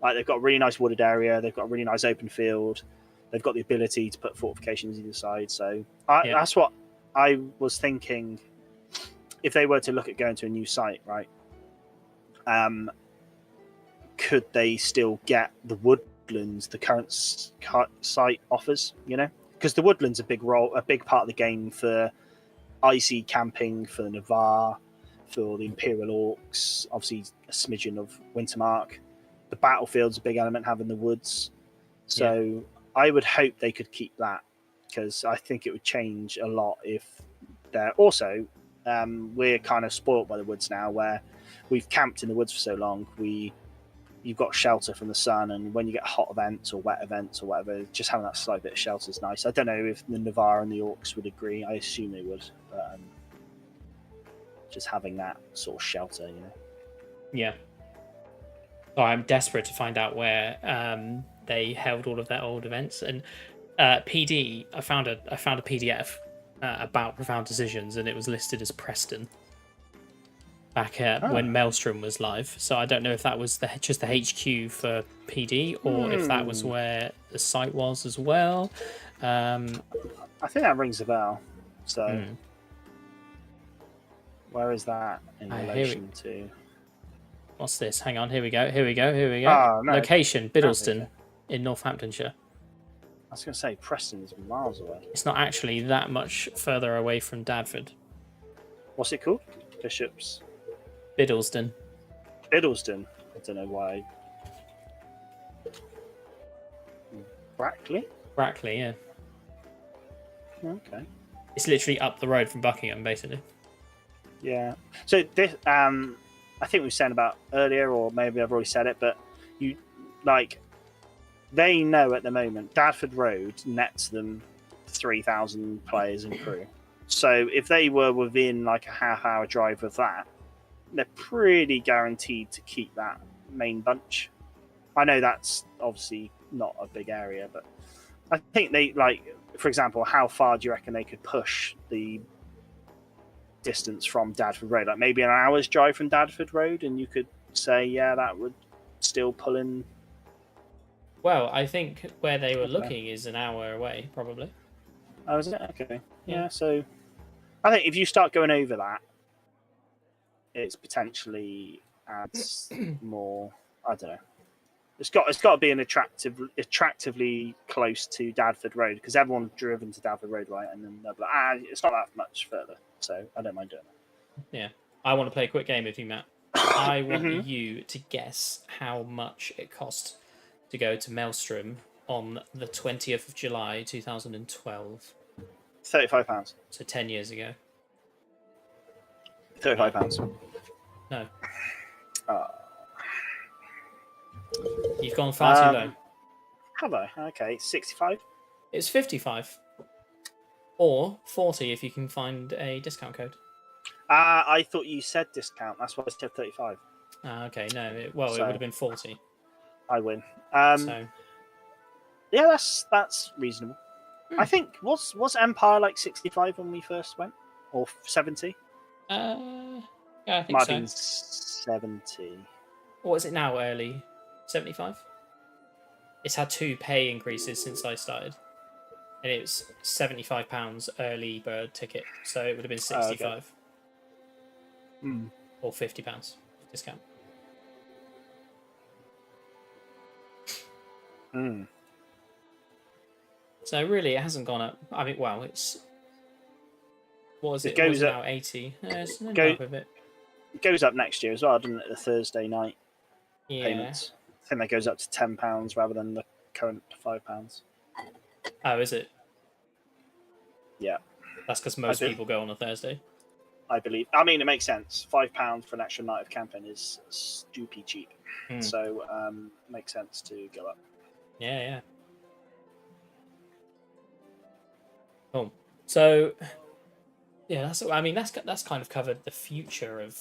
Like, they've got a really nice wooded area, they've got a really nice open field, they've got the ability to put fortifications either side. So that's what I was thinking. If they were to look at going to a new site, right, could they still get the woodlands the current site offers? Because the woodlands a big part of the game for icy camping, for the Navarre, for the Imperial Orcs, obviously a smidgen of Wintermark. The battlefield's a big element, having the woods. So I would hope they could keep that, because I think it would change a lot if they're also we're kind of spoilt by the woods now, where we've camped in the woods for so long. You've got shelter from the sun, and when you get hot events or wet events or whatever, just having that slight bit of shelter is nice. I don't know if the Navarre and the Orcs would agree. I assume they would, but just having that sort of shelter, Yeah. Oh, I'm desperate to find out where they held all of their old events. And PD, I found a PDF about Profound Decisions, and it was listed as Preston back when Maelstrom was live. So I don't know if that was just the HQ for PD, or if that was where the site was as well. I think that rings a bell. So Where is that in Here relation to? What's this? Hang on. Here we go. Oh, no. Location: Biddleston Okay. in Northamptonshire. I was going to say Preston's miles away. It's not actually that much further away from Dadford. What's it called? Bishops. Biddleston. Biddleston. I don't know why. Brackley? Brackley, yeah. Okay. It's literally up the road from Buckingham, basically. Yeah. So this, I think we were saying about earlier, or maybe I've already said it, but you like they know at the moment Dadford Road nets them 3,000 players and crew. So if they were within like a half-hour drive of that, they're pretty guaranteed to keep that main bunch. I know that's obviously not a big area, but I think they like, for example, how far do you reckon they could push the distance from Dadford Road? Like maybe an hour's drive from Dadford Road, and you could say, yeah, that would still pull in. Well, I think where they were looking is an hour away, probably. Oh, is it? Okay. Yeah, so I think if you start going over that, it's potentially adds more. I don't know. It's got to be an attractively close to Dadford Road, because everyone's driven to Dadford Road, right? And then they'll be like, it's not that much further, so I don't mind doing it. Yeah, I want to play a quick game with you, Matt. I want you to guess how much it cost to go to Maelstrom on the 20th of July 2012. £35. So 10 years ago. £35. No. You've gone far too low. Have I? Okay, 65. It's 55. Or 40 if you can find a discount code. I thought you said discount. That's why I said 35. Okay, no. It would have been 40. I win. So yeah, that's reasonable. I think was Empire like 65 when we first went, or 70? yeah, I think Might so. have been 70. What is it now? Early 75. It's had 2 pay increases since I started, and it was £75 early bird ticket, so it would have been 65 or £50 discount. So really, it hasn't gone up. I mean, well, it's what was it? It was now 80. It's no up a bit. It goes up next year as well, doesn't it? The Thursday night payments. I think that goes up to £10 rather than the current £5. Oh, is it? Yeah. That's because most people go on a Thursday. I believe. I mean, it makes sense. £5 for an extra night of camping is stupid cheap. So it makes sense to go up. Yeah. Cool. So, yeah, that's kind of covered the future of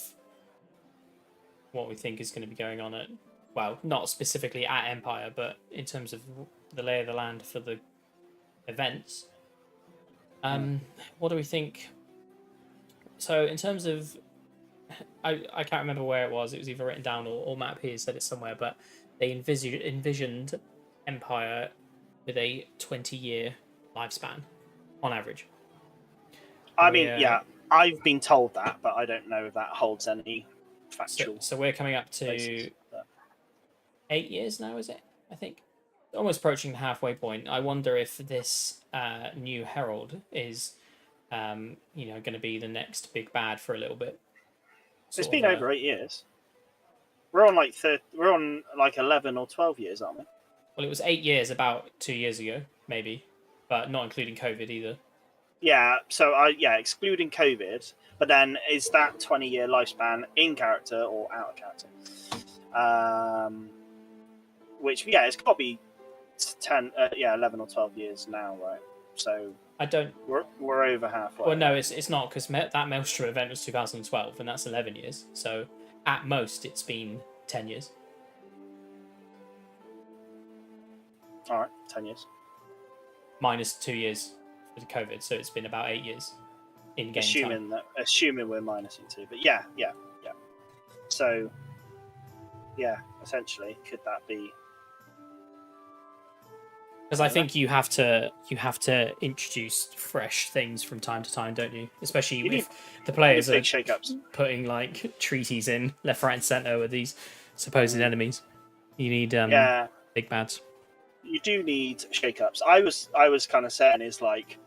what we think is going to be going on at, well, not specifically at Empire, but in terms of the lay of the land for the events. What do we think? So, in terms of, I can't remember where it was. It was either written down or Matt P said it somewhere, but they envisioned Empire with a 20-year lifespan on average. I mean, yeah, I've been told that, but I don't know if that holds any factual. So we're coming up to 8 years now, is it? I think almost approaching the halfway point. I wonder if this new Herald is, going to be the next big bad for a little bit. It's been over 8 years. We're on like 11 or 12 years, aren't we? Well, it was 8 years about 2 years ago, maybe, but not including COVID either. Yeah, so excluding COVID, but then is that 20-year lifespan in character or out of character? Which it's got to be 11 or 12 years now, right? So I don't. We're over halfway. Well, no, it's not, because that Maelstrom event was 2012, and that's 11 years. So at most, it's been 10 years. All right, 10 years. Minus 2 years for the COVID, so it's been about 8 years in game time. Assuming we're minusing 2, but yeah. So, essentially, could that be Because I think you have to introduce fresh things from time to time, don't you? Especially if the players are big shake-ups. putting like treaties in left, right, and center with these supposed enemies. You need big bads. You do need shake-ups. I was kind of saying is like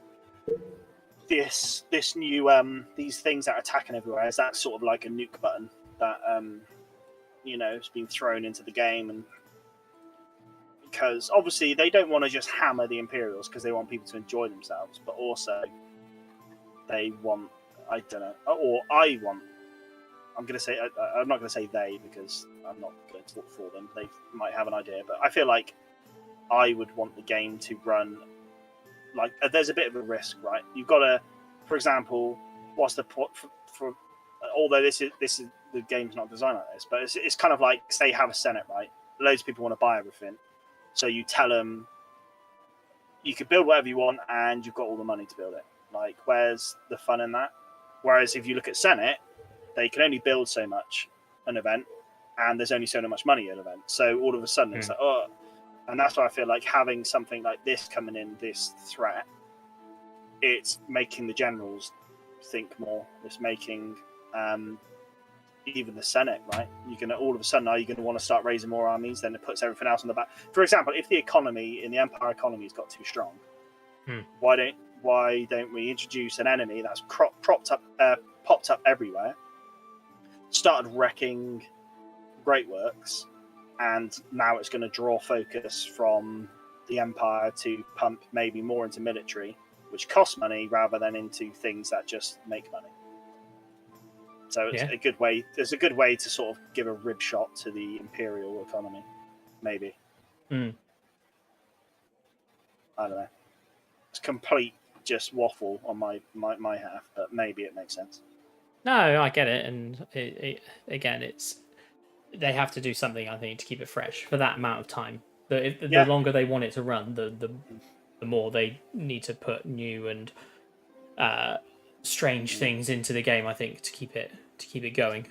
this new these things that are attacking everywhere. Is that sort of like a nuke button that has been thrown into the game and. Because obviously they don't want to just hammer the Imperials because they want people to enjoy themselves, but also they want, I don't know, or I want, I'm going to say, I'm not going to say they because I'm not going to talk for them. They might have an idea, but I feel like I would want the game to run like, there's a bit of a risk, right? You've got to, for example, what's the point for although this is the game's not designed like this, but it's kind of like, say you have a Senate, right? Loads of people want to buy everything. So you tell them you can build whatever you want and you've got all the money to build it. Like, where's the fun in that? Whereas if you look at Senate, they can only build so much an event and there's only so much money an event. So all of a sudden it's like, oh. And that's why I feel like having something like this coming in, this threat, it's making the generals think more. It's making even the Senate, right? You're gonna all of a sudden, are you going to want to start raising more armies? Then it puts everything else on the back. For example, if the economy in the Empire economy has got too strong, why don't we introduce an enemy that's popped up everywhere, started wrecking great works, and now it's going to draw focus from the Empire to pump maybe more into military, which costs money rather than into things that just make money. So it's a good way. There's a good way to sort of give a rib shot to the Imperial economy, maybe. I don't know. It's complete just waffle on my half, but maybe it makes sense. No, I get it, and again, they have to do something, I think, to keep it fresh for that amount of time. The longer they want it to run, the more they need to put new and strange things into the game, I think, to keep it going.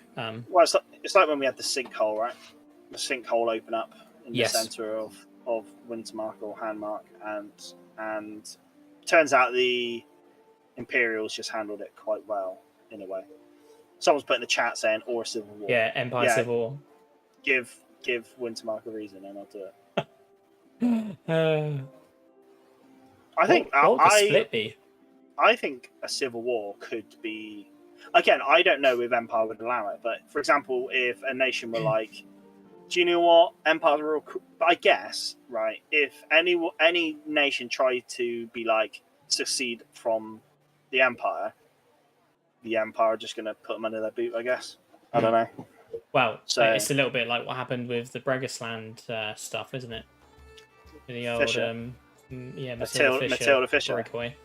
Well, it's like when we had the sinkhole, right? The sinkhole open up in the center of Wintermark or Handmark, and turns out the Imperials just handled it quite well in a way. Someone's put in the chat saying, or a civil war. Yeah, Empire Civil War. Give Wintermark a reason, and I'll do it. I think what would the split be? I think a civil war could be. Again, I don't know if Empire would allow it, but for example, if a nation were like, "Do you know what? Empire's real cool." But I guess, right? If any nation tried to be like secede from the Empire are just going to put them under their boot, I guess. I don't know. Well, so it's a little bit like what happened with the Bregisland stuff, isn't it? The old Fisher. Matilda Fisher breakaway.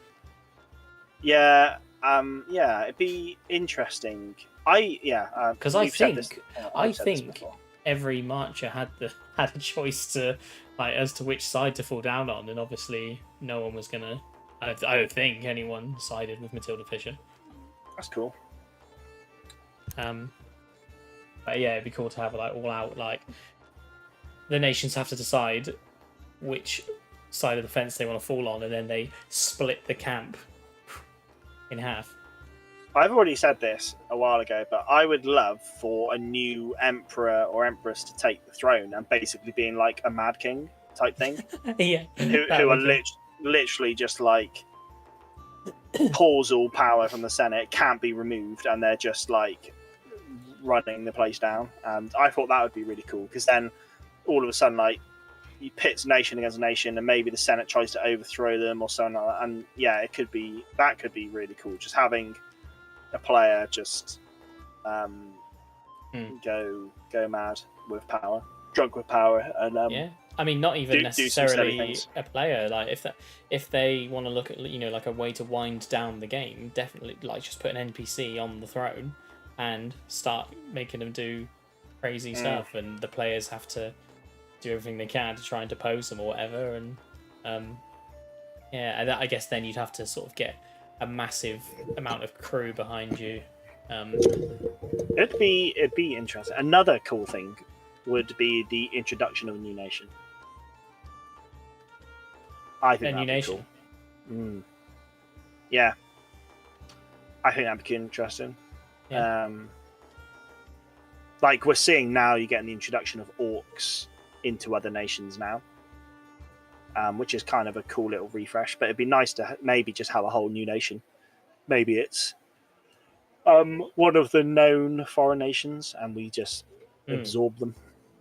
Yeah, it'd be interesting. Because I think every marcher had a choice to as to which side to fall down on, and obviously no one was gonna. I don't think anyone sided with Matilda Fisher. That's cool. But yeah, it'd be cool to have all out the nations have to decide which side of the fence they want to fall on, and then they split the camp in half. I've already said this a while ago, but I would love for a new emperor or empress to take the throne and basically being like a mad king type thing. Yeah, who are literally just like pulls all power from the Senate, can't be removed, and they're just like running the place down. And I thought that would be really cool, because then all of a sudden, like, you pit nation against nation, and maybe the Senate tries to overthrow them or something like that. And yeah, that could be really cool. Just having a player just go mad with power, drunk with power, and I mean, not even necessarily a player. Like if they want to look at like a way to wind down the game, definitely just put an NPC on the throne and start making them do crazy stuff, and the players have to do everything they can to try and depose them or whatever. And and I guess then you'd have to sort of get a massive amount of crew behind you. It'd be interesting. Another cool thing would be the introduction of a new nation. I think a new that'd be nation. cool. Yeah, I think that'd be interesting. Yeah. Like we're seeing now, you're getting the introduction of orcs into other nations now, which is kind of a cool little refresh. But it'd be nice to maybe just have a whole new nation. Maybe it's one of the known foreign nations, and we just absorb them,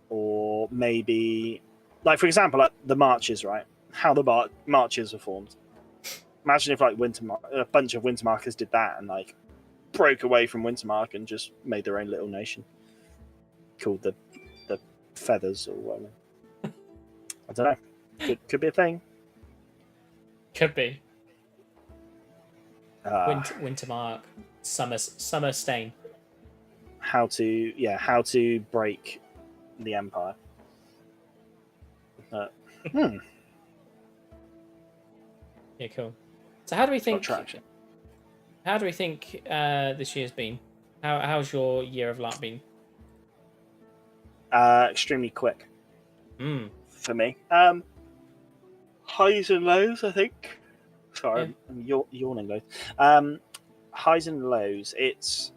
or maybe, like for example, like the marches, right? How the marches are formed. Imagine if like a bunch of Wintermarkers did that and like broke away from Wintermark and just made their own little nation called the Feathers or whatever. I don't know. Could be a thing. Could be. Wintermark, summer stain. How to break the Empire. Yeah, cool. So how do we think? Traction. How do we think this year's been? How's your year of LARP been? Extremely quick. For me. Highs and lows, I think. Sorry, yeah. I'm yawning though. Highs and lows. It's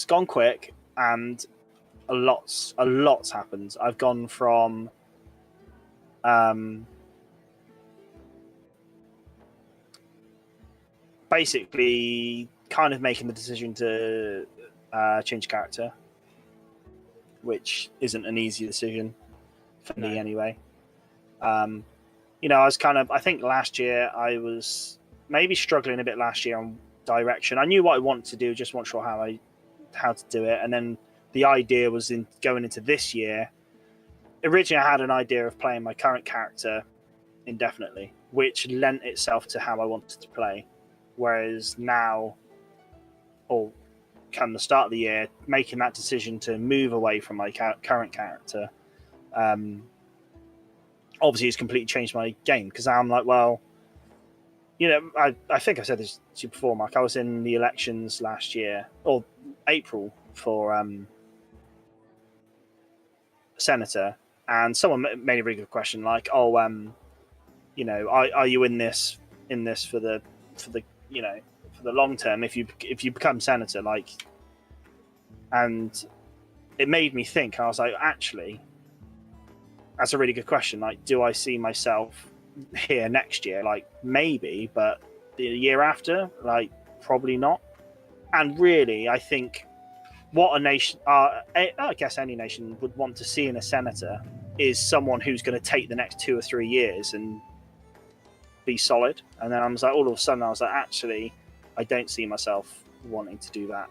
gone quick, and a lot's happened. I've gone from basically kind of making the decision to change character, which isn't an easy decision for me anyway. I was I think last year I was maybe struggling a bit last year on direction. I knew what I wanted to do, just wasn't sure how to do it. And then the idea was in going into this year. Originally, I had an idea of playing my current character indefinitely, which lent itself to how I wanted to play. Whereas now, or come the start of the year, making that decision to move away from my current character, obviously it's completely changed my game, because I'm like, well, I think I said this to you before, Mark. I was in the elections last year, or April, for senator, and someone made a really good question, like, "Oh, are you in this for the long term? If you become senator, like," and it made me think. I was like, actually, that's a really good question. Like, do I see myself here next year? Like, maybe, but the year after, like, probably not. And really, I think what a nation, I guess any nation would want to see in a senator, is someone who's going to take the next 2 or 3 years and be solid. And then I was like, all of a sudden, I was like, actually, I don't see myself wanting to do that.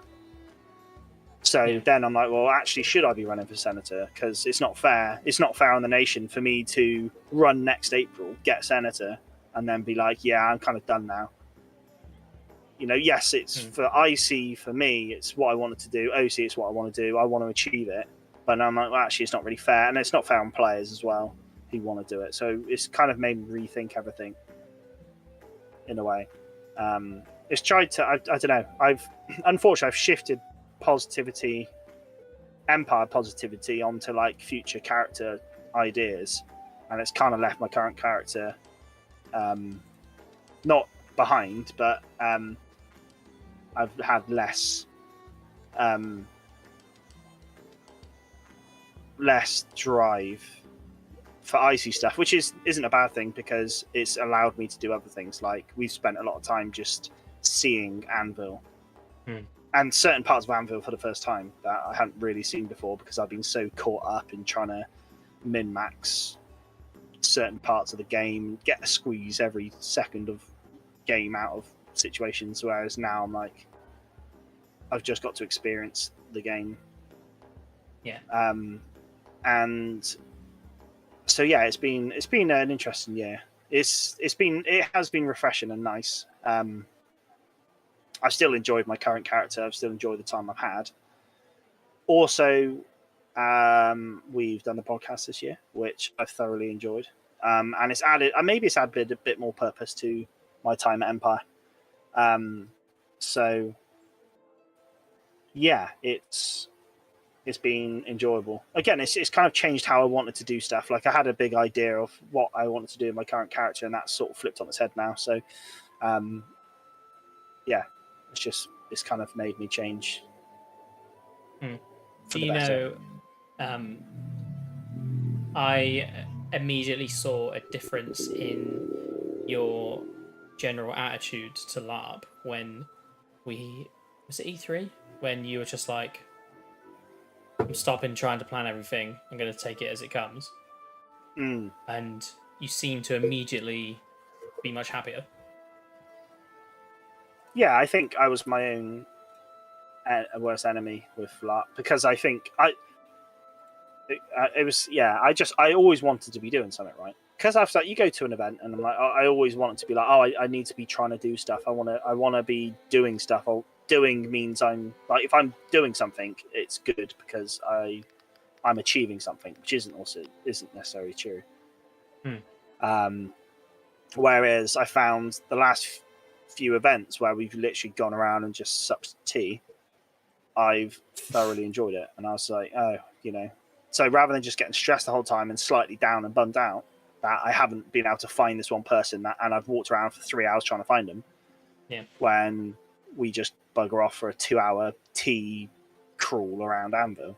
So then I'm like, well, actually, should I be running for senator? Because it's not fair. It's not fair on the nation for me to run next April, get senator, and then be like, yeah, I'm kind of done now. Yes, it's for IC, for me, it's what I wanted to do. OC, it's what I want to do. I want to achieve it. But I'm like, well, actually, it's not really fair. And it's not fair on players as well who want to do it. So it's kind of made me rethink everything in a way. It's tried to, I don't know. Unfortunately, I've shifted Empire positivity onto like future character ideas, and it's kind of left my current character not behind, but I've had less drive for icy stuff, which isn't a bad thing, because it's allowed me to do other things. Like, we've spent a lot of time just seeing Anvil. And certain parts of Anvil for the first time that I hadn't really seen before, because I've been so caught up in trying to min-max certain parts of the game, get a squeeze every second of game out of situations, whereas now I'm like, I've just got to experience the game. Yeah. And so yeah, it's been an interesting year. It has been refreshing and nice. I've still enjoyed my current character. I've still enjoyed the time I've had. Also, we've done the podcast this year, which I've thoroughly enjoyed. And it's added a bit more purpose to my time at Empire. So, yeah, it's it's been enjoyable. Again, it's kind of changed how I wanted to do stuff. Like I had a big idea of what I wanted to do in my current character, and that's sort of flipped on its head now. So, yeah, it's kind of made me change. Do you know? I immediately saw a difference in your general attitude to LARP when was it E3 when you were just like, I'm stopping trying to plan everything. I'm going to take it as it comes. And you seem to immediately be much happier. Yeah, I think I was my own worst enemy with LARP because I think it was I always wanted to be doing something right because after that you go to an event and I'm like I always want it to be like I need to be trying to do stuff. I want to be doing stuff. Doing means I'm like if I'm doing something it's good because I'm achieving something, which isn't necessarily true. Whereas I found the last few events where we've literally gone around and just supped tea, I've thoroughly enjoyed it, and I was like, so rather than just getting stressed the whole time and slightly down and bummed out that I haven't been able to find this one person and I've walked around for 3 hours trying to find them. Yeah. When we just bugger off for a 2-hour tea crawl around Anvil.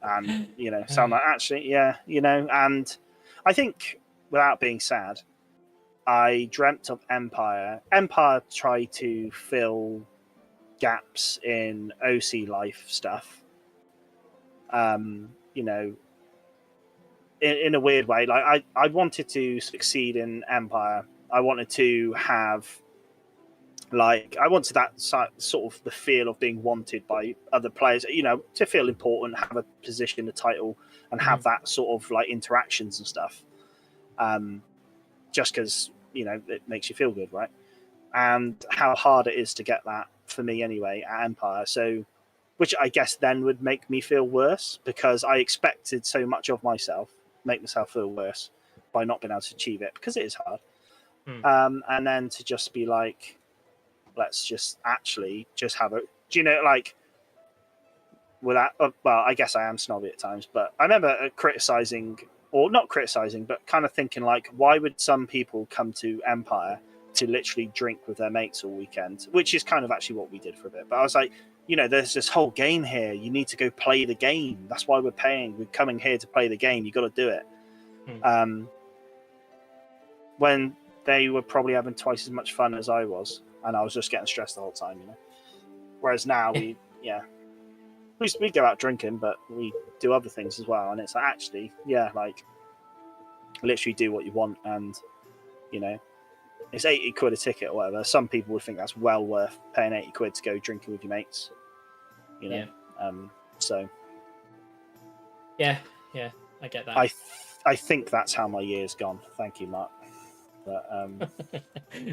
And, so I'm like, actually, and I think without being sad, I dreamt of Empire. Empire tried to fill gaps in OC life stuff. In a weird way, like I wanted to succeed in Empire. I wanted to have I wanted that sort of the feel of being wanted by other players, to feel important, have a position, a title, and have that sort of like interactions and stuff. Just because, it makes you feel good, right? And how hard it is to get that for me anyway at Empire. So, which I guess then would make me feel worse because I expected so much of myself, make myself feel worse by not being able to achieve it because it is hard. And then to just be like, let's just actually just have a, without, well, I guess I am snobby at times, but I remember criticizing, or not criticizing, but kind of thinking like, why would some people come to Empire to literally drink with their mates all weekend, which is kind of actually what we did for a bit. But I was like, there's this whole game here. You need to go play the game. That's why we're paying. We're coming here to play the game. You got to do it. When they were probably having twice as much fun as I was, and I was just getting stressed the whole time, Whereas now we go out drinking, but we do other things as well. And it's like, actually, literally do what you want. And, it's 80 quid a ticket or whatever. Some people would think that's well worth paying 80 quid to go drinking with your mates. So. Yeah, I get that. I think that's how my year's gone. Thank you, Mark. But,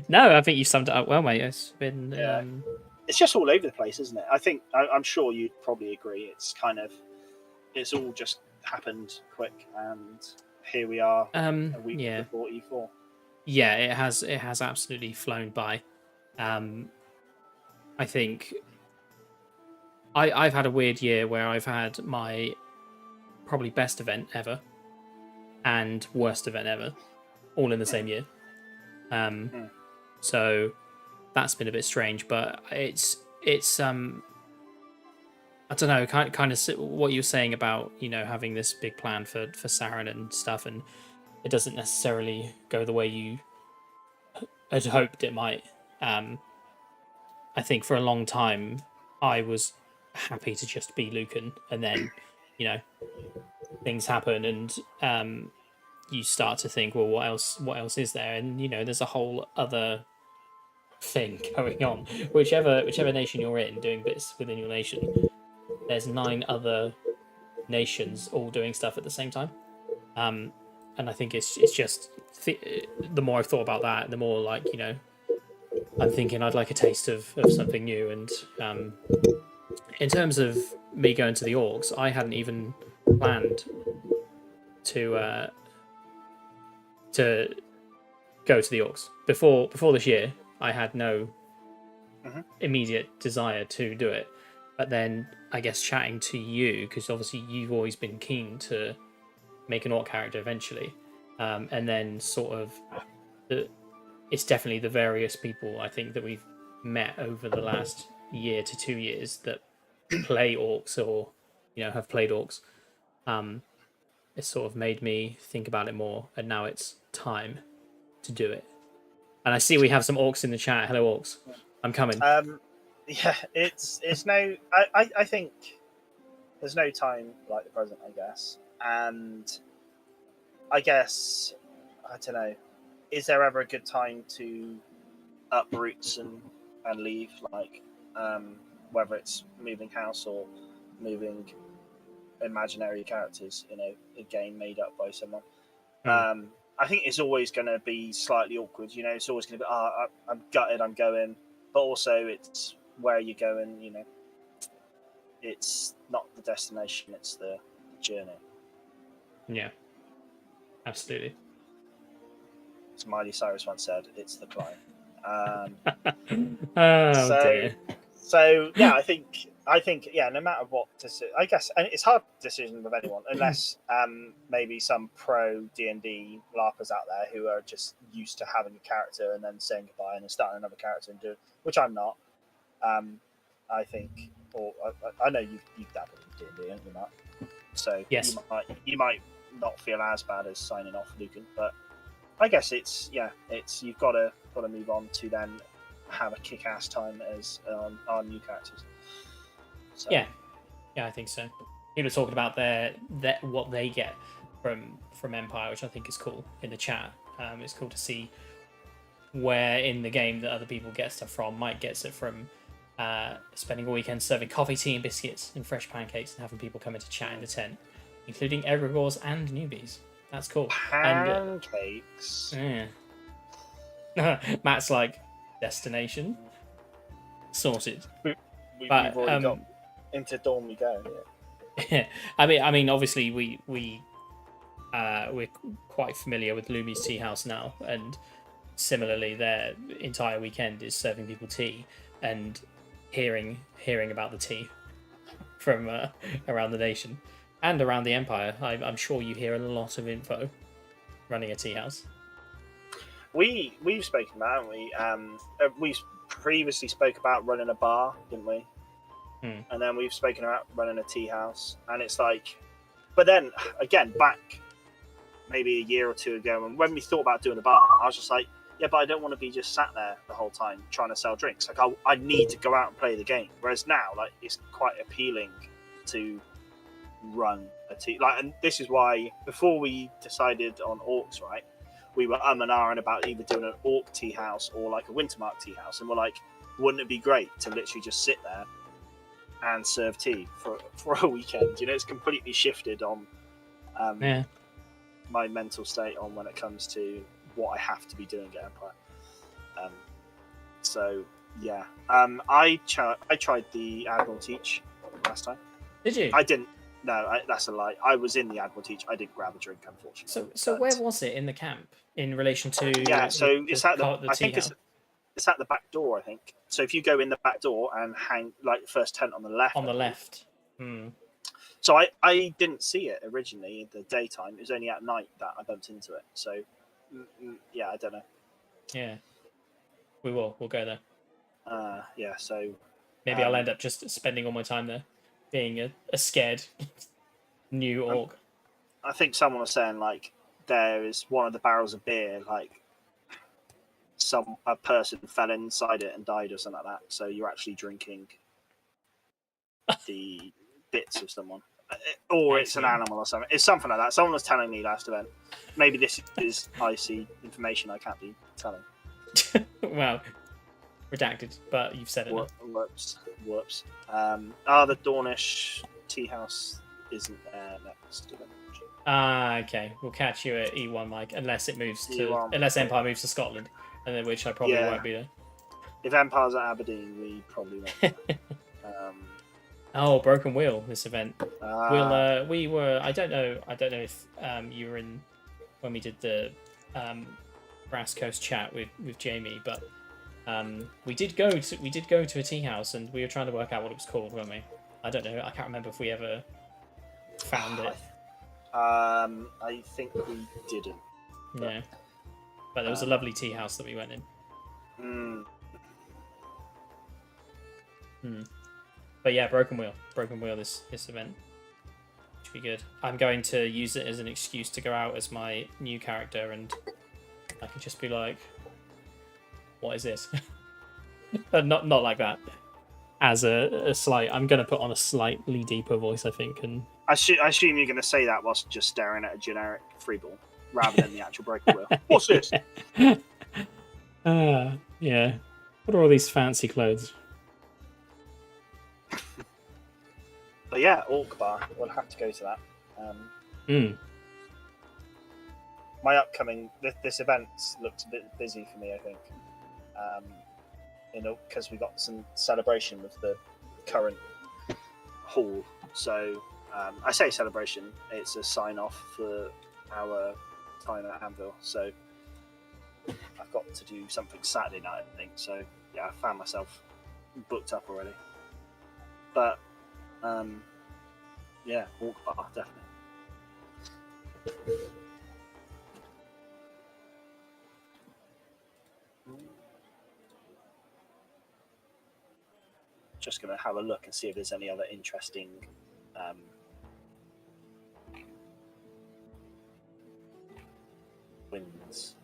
no, I think you summed it up well, mate. It's been... It's just all over the place, isn't it? I think I'm sure you'd probably agree. It's it's all just happened quick, and here we are a week before E4. Yeah, it has absolutely flown by. I think I've had a weird year where I've had my probably best event ever and worst event ever, all in the same year. So that's been a bit strange, but it's I don't know, kind of what you were saying about having this big plan for Saren and stuff, and it doesn't necessarily go the way you had hoped it might. I think for a long time I was happy to just be Lucan, and then things happen, and you start to think, well, what else is there? And there's a whole other thing going on. Whichever nation you're in, doing bits within your nation, there's 9 other nations all doing stuff at the same time. And I think it's just the more I've thought about that, the more I'm thinking I'd like a taste of something new. And in terms of me going to the orgs, I hadn't even planned to go to the orgs before this year. I had no immediate desire to do it. but then I guess chatting to you, because obviously you've always been keen to make an orc character eventually, and then sort of it's definitely the various people I think that we've met over the last year to 2 years that play orcs or have played orcs. It sort of made me think about it more, and now it's time to do it. And I see we have some orcs in the chat. Hello, orcs. I'm coming. Yeah, it's no. I think there's no time like the present, I guess. And I guess I don't know. Is there ever a good time to uproots and leave? Like, whether it's moving house or moving imaginary characters in a game made up by someone. I think it's always going to be slightly awkward. It's always going to be, I'm gutted, I'm going, but also it's where you're going. It's not the destination; it's the journey. Yeah, absolutely. As Miley Cyrus once said, "It's the climb." Dear. So yeah, I think yeah, no matter what, I guess, and it's a hard decision with anyone unless maybe some pro D&D LARPers out there who are just used to having a character and then saying goodbye and then starting another character and doing, which I'm not. I think, or I know you've dabbled in D&D, haven't you, Matt? So yes, you might not feel as bad as signing off Lucan, but I guess it's you've got to move on to then have a kick-ass time as our new characters. So. Yeah, I think so. People are talking about what they get from Empire, which I think is cool in the chat. It's cool to see where in the game that other people get stuff from. Mike gets it from spending a weekend serving coffee, tea, and biscuits and fresh pancakes and having people come in to chat in the tent, including egregores and newbies. That's cool. Pancakes. Yeah. Matt's like, destination sorted. We've already got into Dawn we go. Yeah. I mean, obviously we're quite familiar with Lumi's Tea House now, and similarly, their entire weekend is serving people tea and hearing about the tea from around the nation and around the Empire. I'm sure you hear a lot of info running a tea house. We've spoken about, haven't we? We previously spoke about running a bar, didn't we? And then we've spoken about running a tea house, and it's like, but then again, back maybe a year or two ago, and when we thought about doing a bar, I was just like, yeah, but I don't want to be just sat there the whole time trying to sell drinks. Like, I need to go out and play the game. Whereas now, like, it's quite appealing to run a tea. Like, and this is why before we decided on orcs, right? We were and ahhing about either doing an orc tea house or like a Wintermark tea house, and we're like, wouldn't it be great to literally just sit there and serve tea for a weekend? It's completely shifted on my mental state on when it comes to what I have to be doing at Empire. So yeah, I tried the Admiral Teach last time. Did you? I didn't. No, that's a lie. I was in the Admiral Teach. I didn't grab a drink, unfortunately. So where was it in the camp in relation to? Yeah, so it's at I think it's at the back door. I think so. If you go in the back door and hang like the first tent on the left. On the left. So I didn't see it originally in the daytime. It was only at night that I bumped into it. So yeah, I don't know. Yeah, we'll go there. Yeah, so maybe I'll end up just spending all my time there, being a scared new orc. I think someone was saying like there is one of the barrels of beer, like a person fell inside it and died or something like that. So you're actually drinking the bits of someone, or it's an animal or something. It's something like that. Someone was telling me last event. Maybe this is icy information I can't be telling. Well, redacted, but you've said it. Whoops. The Dornish tea house isn't there next event. Okay. We'll catch you at E1, Mike, unless Empire moves to Scotland, and then which I probably won't be there. If Empire's at Aberdeen, we probably won't. Oh, Broken Wheel! This event. We were. I don't know if you were in when we did the Brass Coast chat with Jamie, but We did go to a tea house, and we were trying to work out what it was called, weren't we? I don't know. I can't remember if we ever found it. I think we didn't. Yeah, but there was a lovely tea house that we went in. But yeah, Broken Wheel this event should be good. I'm going to use it as an excuse to go out as my new character, and I can just be like, what is this? not like that. As a slight, I'm going to put on a slightly deeper voice, I think. And I assume you're going to say that whilst just staring at a generic free ball rather than the actual Broken Wheel. What's this? Yeah. What are all these fancy clothes? But yeah, Orc Bar. We'll have to go to that. My upcoming this event looks a bit busy for me, I think. Because we got some celebration with the current hall. So I say celebration; it's a sign off for our time at Anvil. So I've got to do something Saturday night, I think. So yeah, I found myself booked up already. But yeah, Orc Bar definitely. Just going to have a look and see if there's any other interesting wins.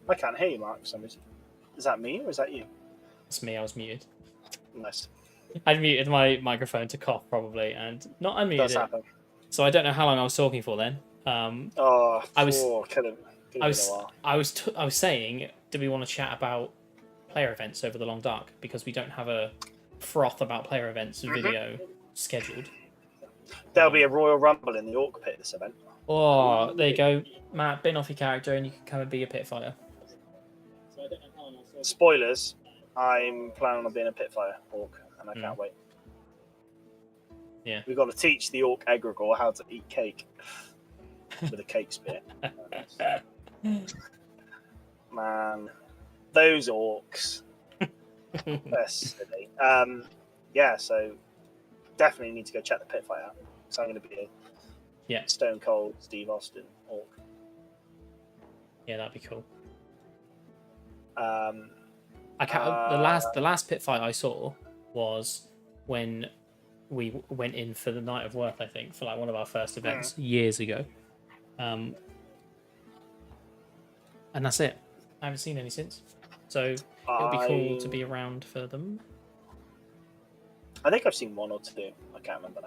I can't hear you, Mark, for some reason. Is that me or is that you? It's me, I was muted. Nice. I'd muted my microphone to cough, probably, and not unmuted Does it. happen. So I don't know how long I was talking for then. I was saying, do we want to chat about player events over the Long Dark? Because we don't have a Froth about player events video scheduled. There'll be a Royal Rumble in the Orc Pit this event. Oh, there you go. Matt, bin off your character and you can come and be a pit fighter. Spoilers, I'm planning on being a pit fire orc, and I can't wait. Yeah. We've got to teach the orc egregore how to eat cake with a cake spear. Man, those orcs. They're silly. Yeah, so definitely need to go check the pit fight out. So I'm going to be a Stone Cold Steve Austin orc. Yeah, that'd be cool. The the last pit fight I saw was when we went in for the night of work, I think, for like one of our first events years ago. And that's it. I haven't seen any since. So it'll be cool to be around for them. I think I've seen one or two. I can't remember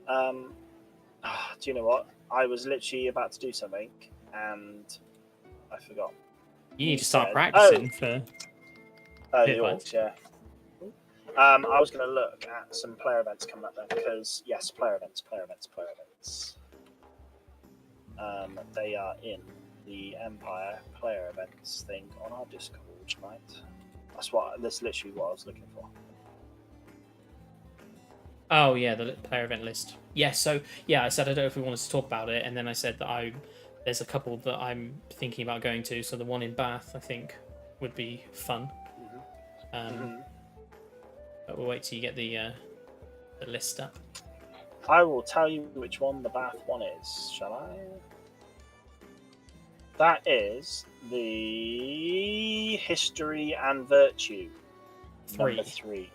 now. Do you know what? I was literally about to do something and I forgot. You need to start practicing for the orcs, yeah. I was going to look at some player events coming up then because, yes, player events. They are in the Empire player events thing on our Discord tonight. That's literally what I was looking for. Oh, yeah, the player event list. Yeah, so, yeah, I said I don't know if we wanted to talk about it, and then I said that there's a couple that I'm thinking about going to, so the one in Bath, I think, would be fun. But we'll wait till you get the list up. I will tell you which one the Bath one is, shall I? That is the History and Virtue number 3.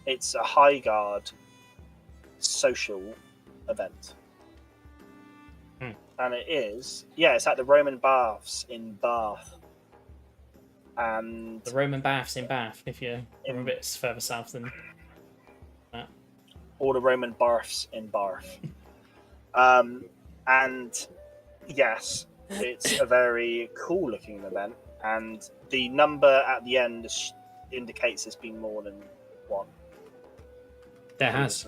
It's a High Guard social event. And it is, it's at the Roman Baths in Bath. And the Roman Baths in Bath, if you're a bit further south than that. Or the Roman Baths in Bath. And yes, it's a very cool looking event. And the number at the end indicates there's been more than one. There has.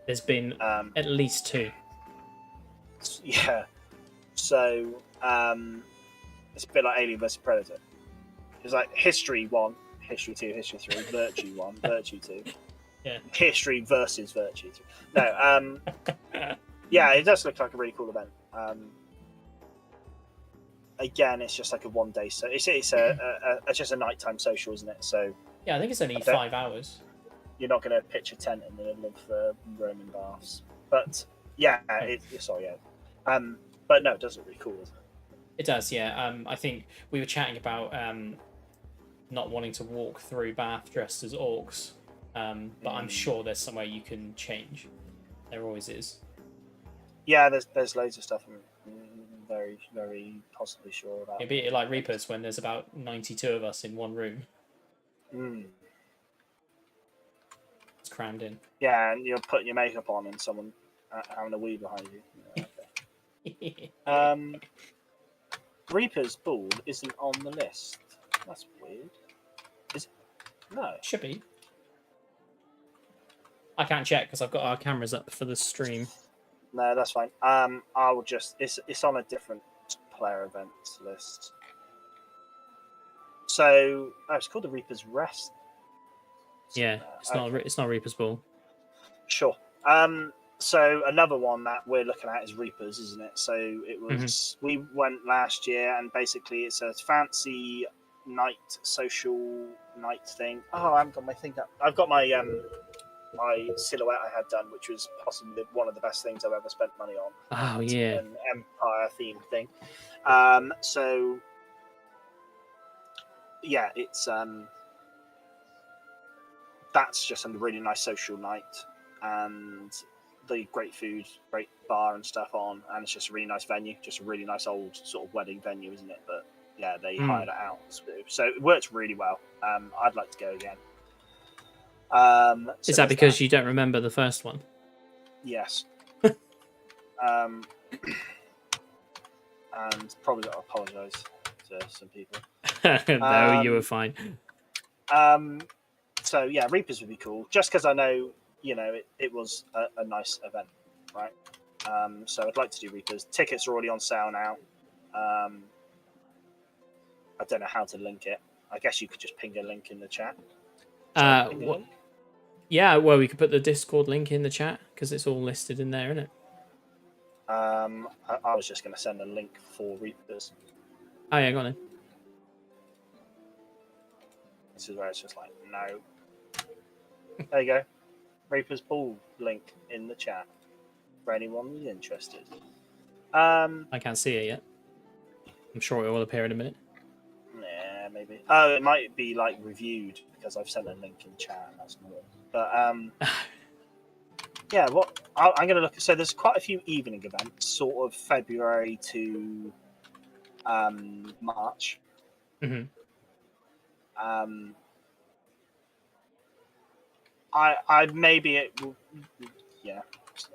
There's been at least 2. Yeah. So it's a bit like Alien vs Predator. It's like history 1, history 2, history 3, virtue 1, virtue 2. Yeah. History versus virtue 3. No, yeah, it does look like a really cool event. Again, it's just like a 1 day, so it's just a nighttime social, isn't it? So Yeah, I think it's only 5 hours. you're not going to pitch a tent in the middle of Roman baths, but yeah, but no, it does look really cool, doesn't it? It does, yeah. I think we were chatting about not wanting to walk through Bath dressed as orcs, but I'm sure there's somewhere you can change. There always is. Yeah, there's loads of stuff I'm very, very possibly sure about. It'd be like Reapers when there's about 92 of us in one room. It's crammed in. Yeah, and you're putting your makeup on and someone having a wee behind you. Okay. Reaper's Ball isn't on the list. That's weird. Is it? No. Should be. I can't check because I've got our cameras up for the stream. No, that's fine. I will just. It's on a different player events list. So it's called the Reaper's Rest. Yeah, it's not Reaper's Ball. Sure. So another one that we're looking at is Reapers, isn't it? So it was we went last year, and basically it's a fancy night social night thing. Oh, I haven't got my thing up. I've got my my silhouette I had done, which was possibly one of the best things I've ever spent money on. Oh yeah, an Empire themed thing. So yeah, it's that's just a really nice social night, and the great food, great bar and stuff on, and it's just a really nice venue, just a really nice old sort of wedding venue, isn't it? But yeah, they hired it out, so it works really well. I'd like to go again. Is that because you don't remember the first one? Yes. And probably got to apologise to some people. No, you were fine. So yeah, Reapers would be cool, just because I know, it was a nice event, right? So I'd like to do Reapers. Tickets are already on sale now. I don't know how to link it. I guess you could just ping a link in the chat. Yeah, well, we could put the Discord link in the chat because it's all listed in there, isn't it? I was just going to send a link for Reapers. Oh yeah, go on then. This is where it's just like, no. There you go. Reaper's Ball link in the chat for anyone who's interested. I can't see it yet. I'm sure it will appear in a minute. Yeah, maybe. Oh, it might be like reviewed because I've sent a link in chat and that's more. But yeah, what I'm going to look at. So there's quite a few evening events, sort of February to March. I maybe it will, yeah.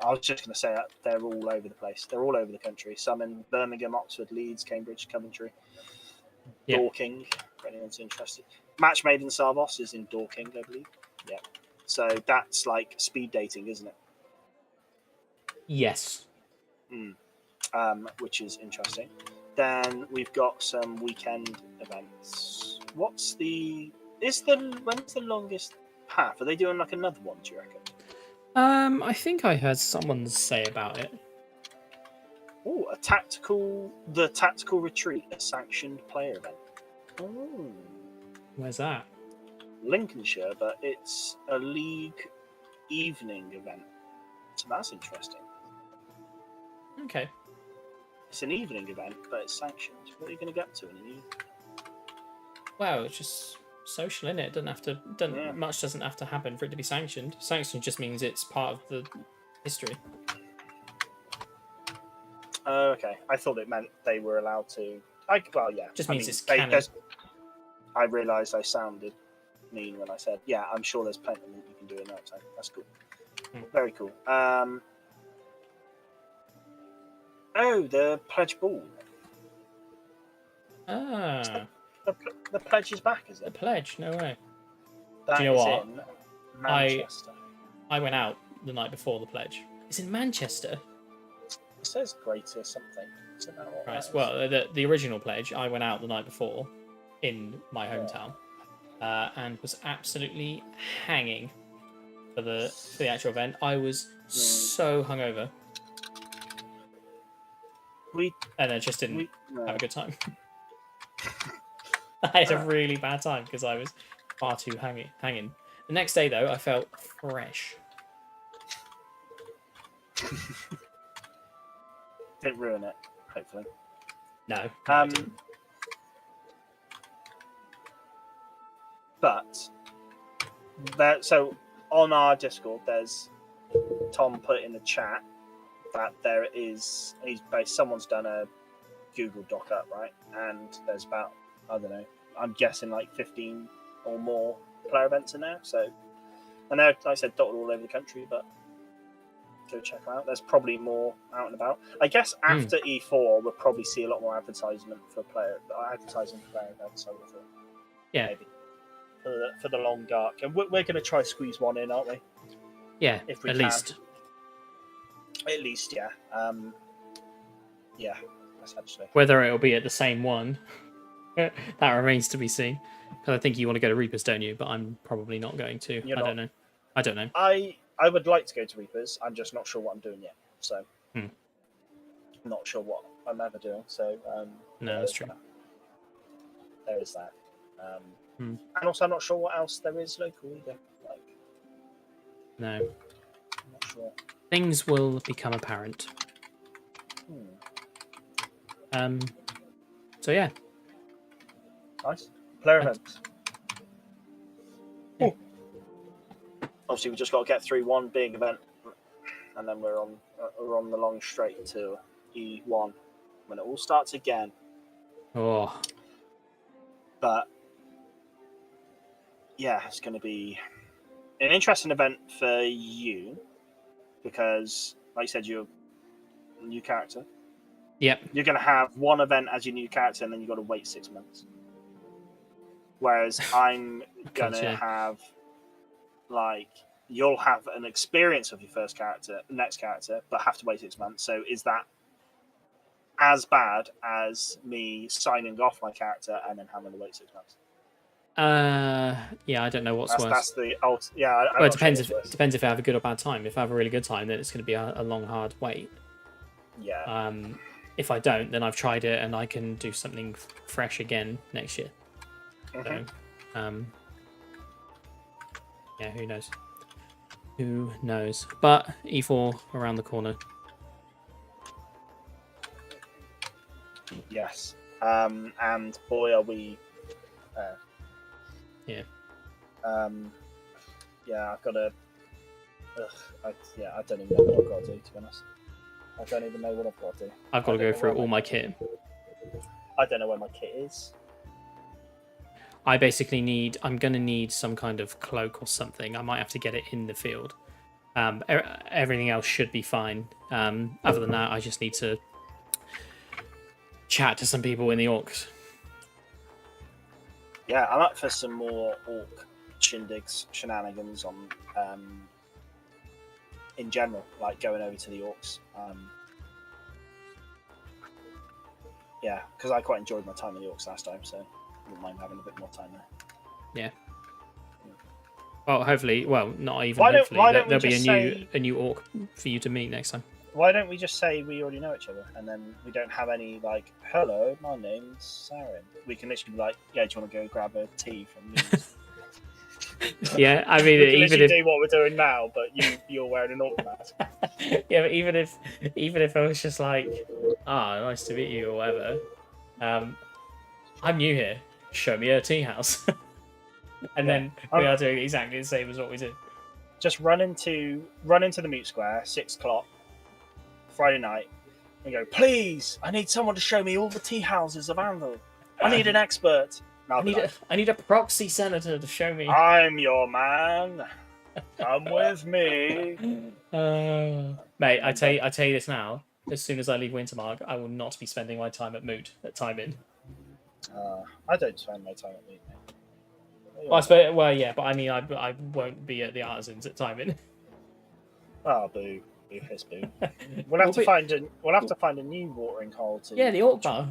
I was just going to say that they're all over the place. They're all over the country. Some in Birmingham, Oxford, Leeds, Cambridge, Coventry, Dorking. If anyone's interested, Match Made in Sarvos is in Dorking, I believe. Yeah. So that's like speed dating, isn't it? Yes. Which is interesting. Then we've got some weekend events. When's the longest path? Are they doing like another one, do you reckon? I think I heard someone say about it. Oh, the tactical retreat, a sanctioned player event. Oh. Where's that? Lincolnshire, but it's a league evening event. So that's interesting. Okay. It's an evening event, but it's sanctioned. What are you going to get to in an evening? Well, it's just social, innit? It doesn't have to. Much doesn't have to happen for it to be sanctioned. Sanctioned just means it's part of the history. Oh, okay. I thought it meant they were allowed to. Just means it's canon. I realised I sounded mean when I said, yeah, I'm sure there's plenty that you can do in that time. That's cool. Very cool. The Pledge Ball. Ah. The Pledge is back, is it? The Pledge? No way. That do you know is what? In Manchester. I went out the night before the Pledge. It's in Manchester? It says greater something. So now what Right. that is. Well, the original pledge, I went out the night before in my hometown, and was absolutely hanging for the actual event. I was so hungover, and I just didn't have a good time. I had a really bad time because I was far too hanging. The next day, though, I felt fresh. Didn't ruin it, hopefully. No, I didn't. But so on our Discord, there's Tom put in the chat that there is someone's done a Google Doc up, right? And there's about, I don't know, I'm guessing like 15 or more player events in there. So, and they're, like I said, dotted all over the country, but go check them out. There's probably more out and about. I guess after E4, we'll probably see a lot more advertising for player events. I would have thought. Yeah. Maybe for the long dark, and we're going to try to squeeze one in, aren't we? Yeah, if we at can. least. Yeah. Yeah, essentially. Whether it'll be at the same one, that remains to be seen. Because I think you want to go to Reapers, don't you? But I'm probably not going to. I don't know. I would like to go to Reapers. I'm just not sure what I'm doing yet. So, I'm not sure what I'm ever doing. So, no, that's true. There is that. And also, I'm not sure what else there is local either. No. I'm not sure. Things will become apparent. So yeah. Nice. Player events. Yeah. Obviously, we just got to get through one big event, and then we're on the long straight to E1 when it all starts again. Oh. But yeah, it's going to be an interesting event for you because, like you said, you're a new character. Yep. You're going to have one event as your new character, and then you've got to wait 6 months. Whereas I'm going to have, you'll have an experience of your next character, but have to wait 6 months. So is that as bad as me signing off my character and then having to wait 6 months? Yeah, I don't know what's worse. That's the well, it depends if I have a good or bad time. If I have a really good time, then it's going to be a long, hard wait. Yeah. If I don't, then I've tried it and I can do something fresh again next year. So, yeah, who knows? Who knows? But E4 around the corner. Yes. And boy, are we. Yeah. Yeah, I've got to. I don't even know what I've got to do, to be honest. I don't even know what I've got to do. I've got to go through all my kit. I don't know where my kit is. I basically I'm going to need some kind of cloak or something. I might have to get it in the field. Everything else should be fine. Other than that, I just need to chat to some people in the orcs. Yeah, I'm up for some more orc shenanigans on in general, like going over to the orcs. Yeah, because I quite enjoyed my time in the orcs last time, so I wouldn't mind having a bit more time there. Yeah. Well, hopefully, not even hopefully. There'll be a new orc for you to meet next time. Why don't we just say we already know each other, and then we don't have any hello, my name's Saren. We can literally be like, yeah, do you want to go grab a tea from me? Yeah, I mean, we can do what we're doing now, but you're wearing an orc mask. Yeah, but even if I was just like, nice to meet you or whatever, I'm new here. Show me a tea house, and then we are doing exactly the same as what we did. Just run into the Moot Square, 6 o'clock, Friday night, and go, please, I need someone to show me all the tea houses of Anvil. I need an expert. I need a proxy senator to show me. I'm your man. Come with me. Mate, I tell you this now. As soon as I leave Wintermark, I will not be spending my time at Moot at Time In. I don't spend my time at Moot. Well, yeah, but I mean, I won't be at the Artisans at Time In. Oh, boo. Piss boo. We'll have to find a new watering hole to. Yeah, the Orc Bar.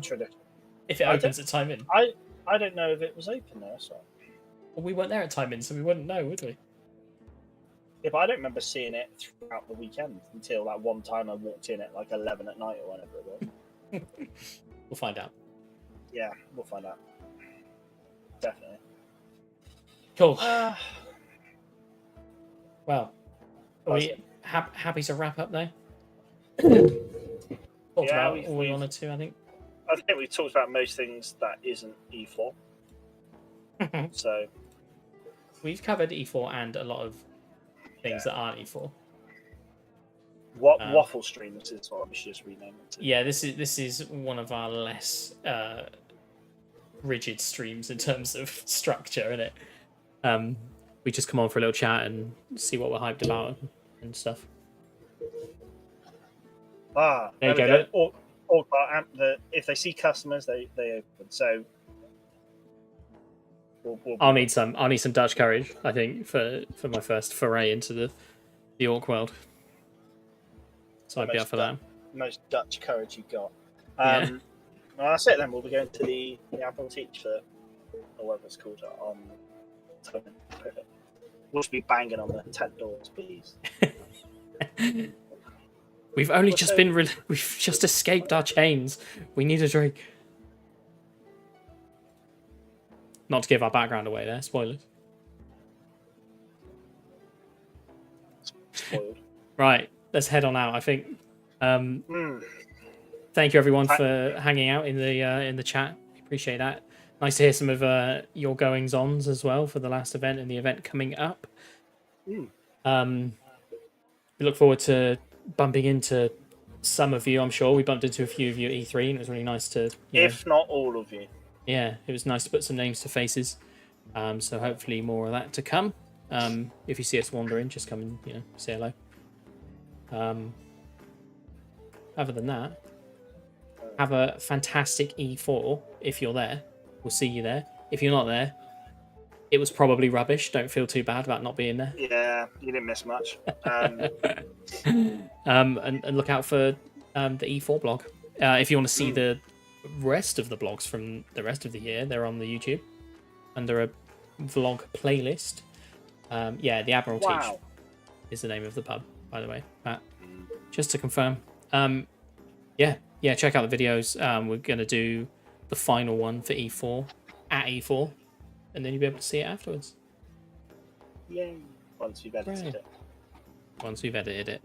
If it I opens at time in. I don't know if it was open there, so. Well, we weren't there at time in, so we wouldn't know, would we? Yeah, but I don't remember seeing it throughout the weekend until that one time I walked in at like 11 at night or whatever it was. We'll find out. Yeah, we'll find out. Definitely. Cool. Well, are we happy to wrap up now? Talked about all we wanted to, I think. I think we've talked about most things that isn't E4. So we've covered E4 and a lot of things that aren't E4. What waffle streams is what we should just rename it to. Yeah, this is one of our less rigid streams in terms of structure, isn't it? We just come on for a little chat and see what we're hyped about and stuff. There you go. If they see customers, they open. So I'll need some Dutch courage, I think, for my first foray into the orc world. So I'd be up for that. Most Dutch courage you got. Well, that's it then. We'll be going to the Anvil teach or whatever it's called on Coven. We'll be banging on the tent doors, please. We've just escaped our chains. We need a drink. Not to give our background away there, spoilers. Spoiled. Right, let's head on out, I think. Thank you everyone for hanging out in the chat. We appreciate that. Nice to hear some of your goings-ons as well for the last event and the event coming up. We look forward to bumping into some of you, I'm sure. We bumped into a few of you at E3 and it was really nice to... If not all of you. Yeah, it was nice to put some names to faces. So hopefully more of that to come. If you see us wandering, just come and say hello. Other than that, have a fantastic E4 if you're there. We'll see you there. If you're not there, it was probably rubbish. Don't feel too bad about not being there. Yeah, you didn't miss much. And look out for the E4 blog. If you want to see the rest of the blogs from the rest of the year, they're on the YouTube under a vlog playlist. The Admiral Teach is the name of the pub, by the way, Matt. Just to confirm. Check out the videos. We're going to do the final one for E4 at E4, and then you'll be able to see it afterwards. Yay. Once we've edited it. Once we've edited it.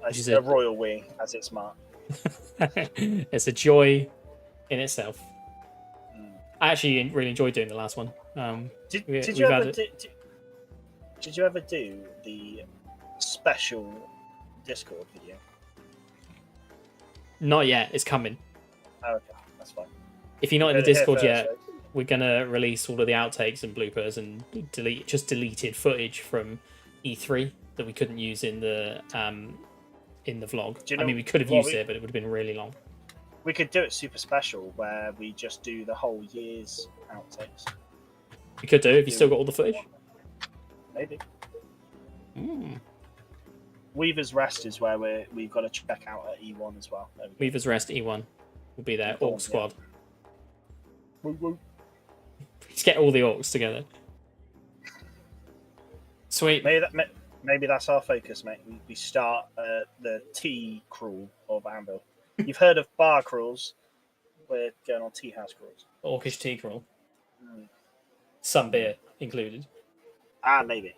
It's a royal we, as it's marked. It's a joy in itself. I actually really enjoyed doing the last one. Did you ever do the special Discord video? Not yet. It's coming. Oh, okay, that's fine. If you're not in the Discord yet, we're gonna release all of the outtakes and bloopers and deleted footage from E3 that we couldn't use in the vlog. We could have used it, but it would have been really long. We could do it super special where we just do the whole year's outtakes. We could do if you still got all the footage. Maybe. Weaver's Rest is where we've got to check out at E1 as well. Weaver's Rest E1 will be there. Orc Squad. Let's get all the orcs together. Sweet. Maybe that's our focus, mate. We start the tea crawl of Anvil. You've heard of bar crawls. We're going on tea house crawls. Orcish tea crawl. Some beer included. Maybe.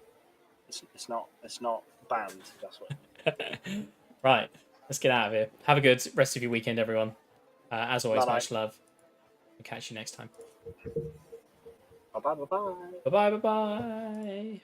It's not banned. That's what. Right. Let's get out of here. Have a good rest of your weekend, everyone. As always, much love. We'll catch you next time. Bye bye. Bye bye.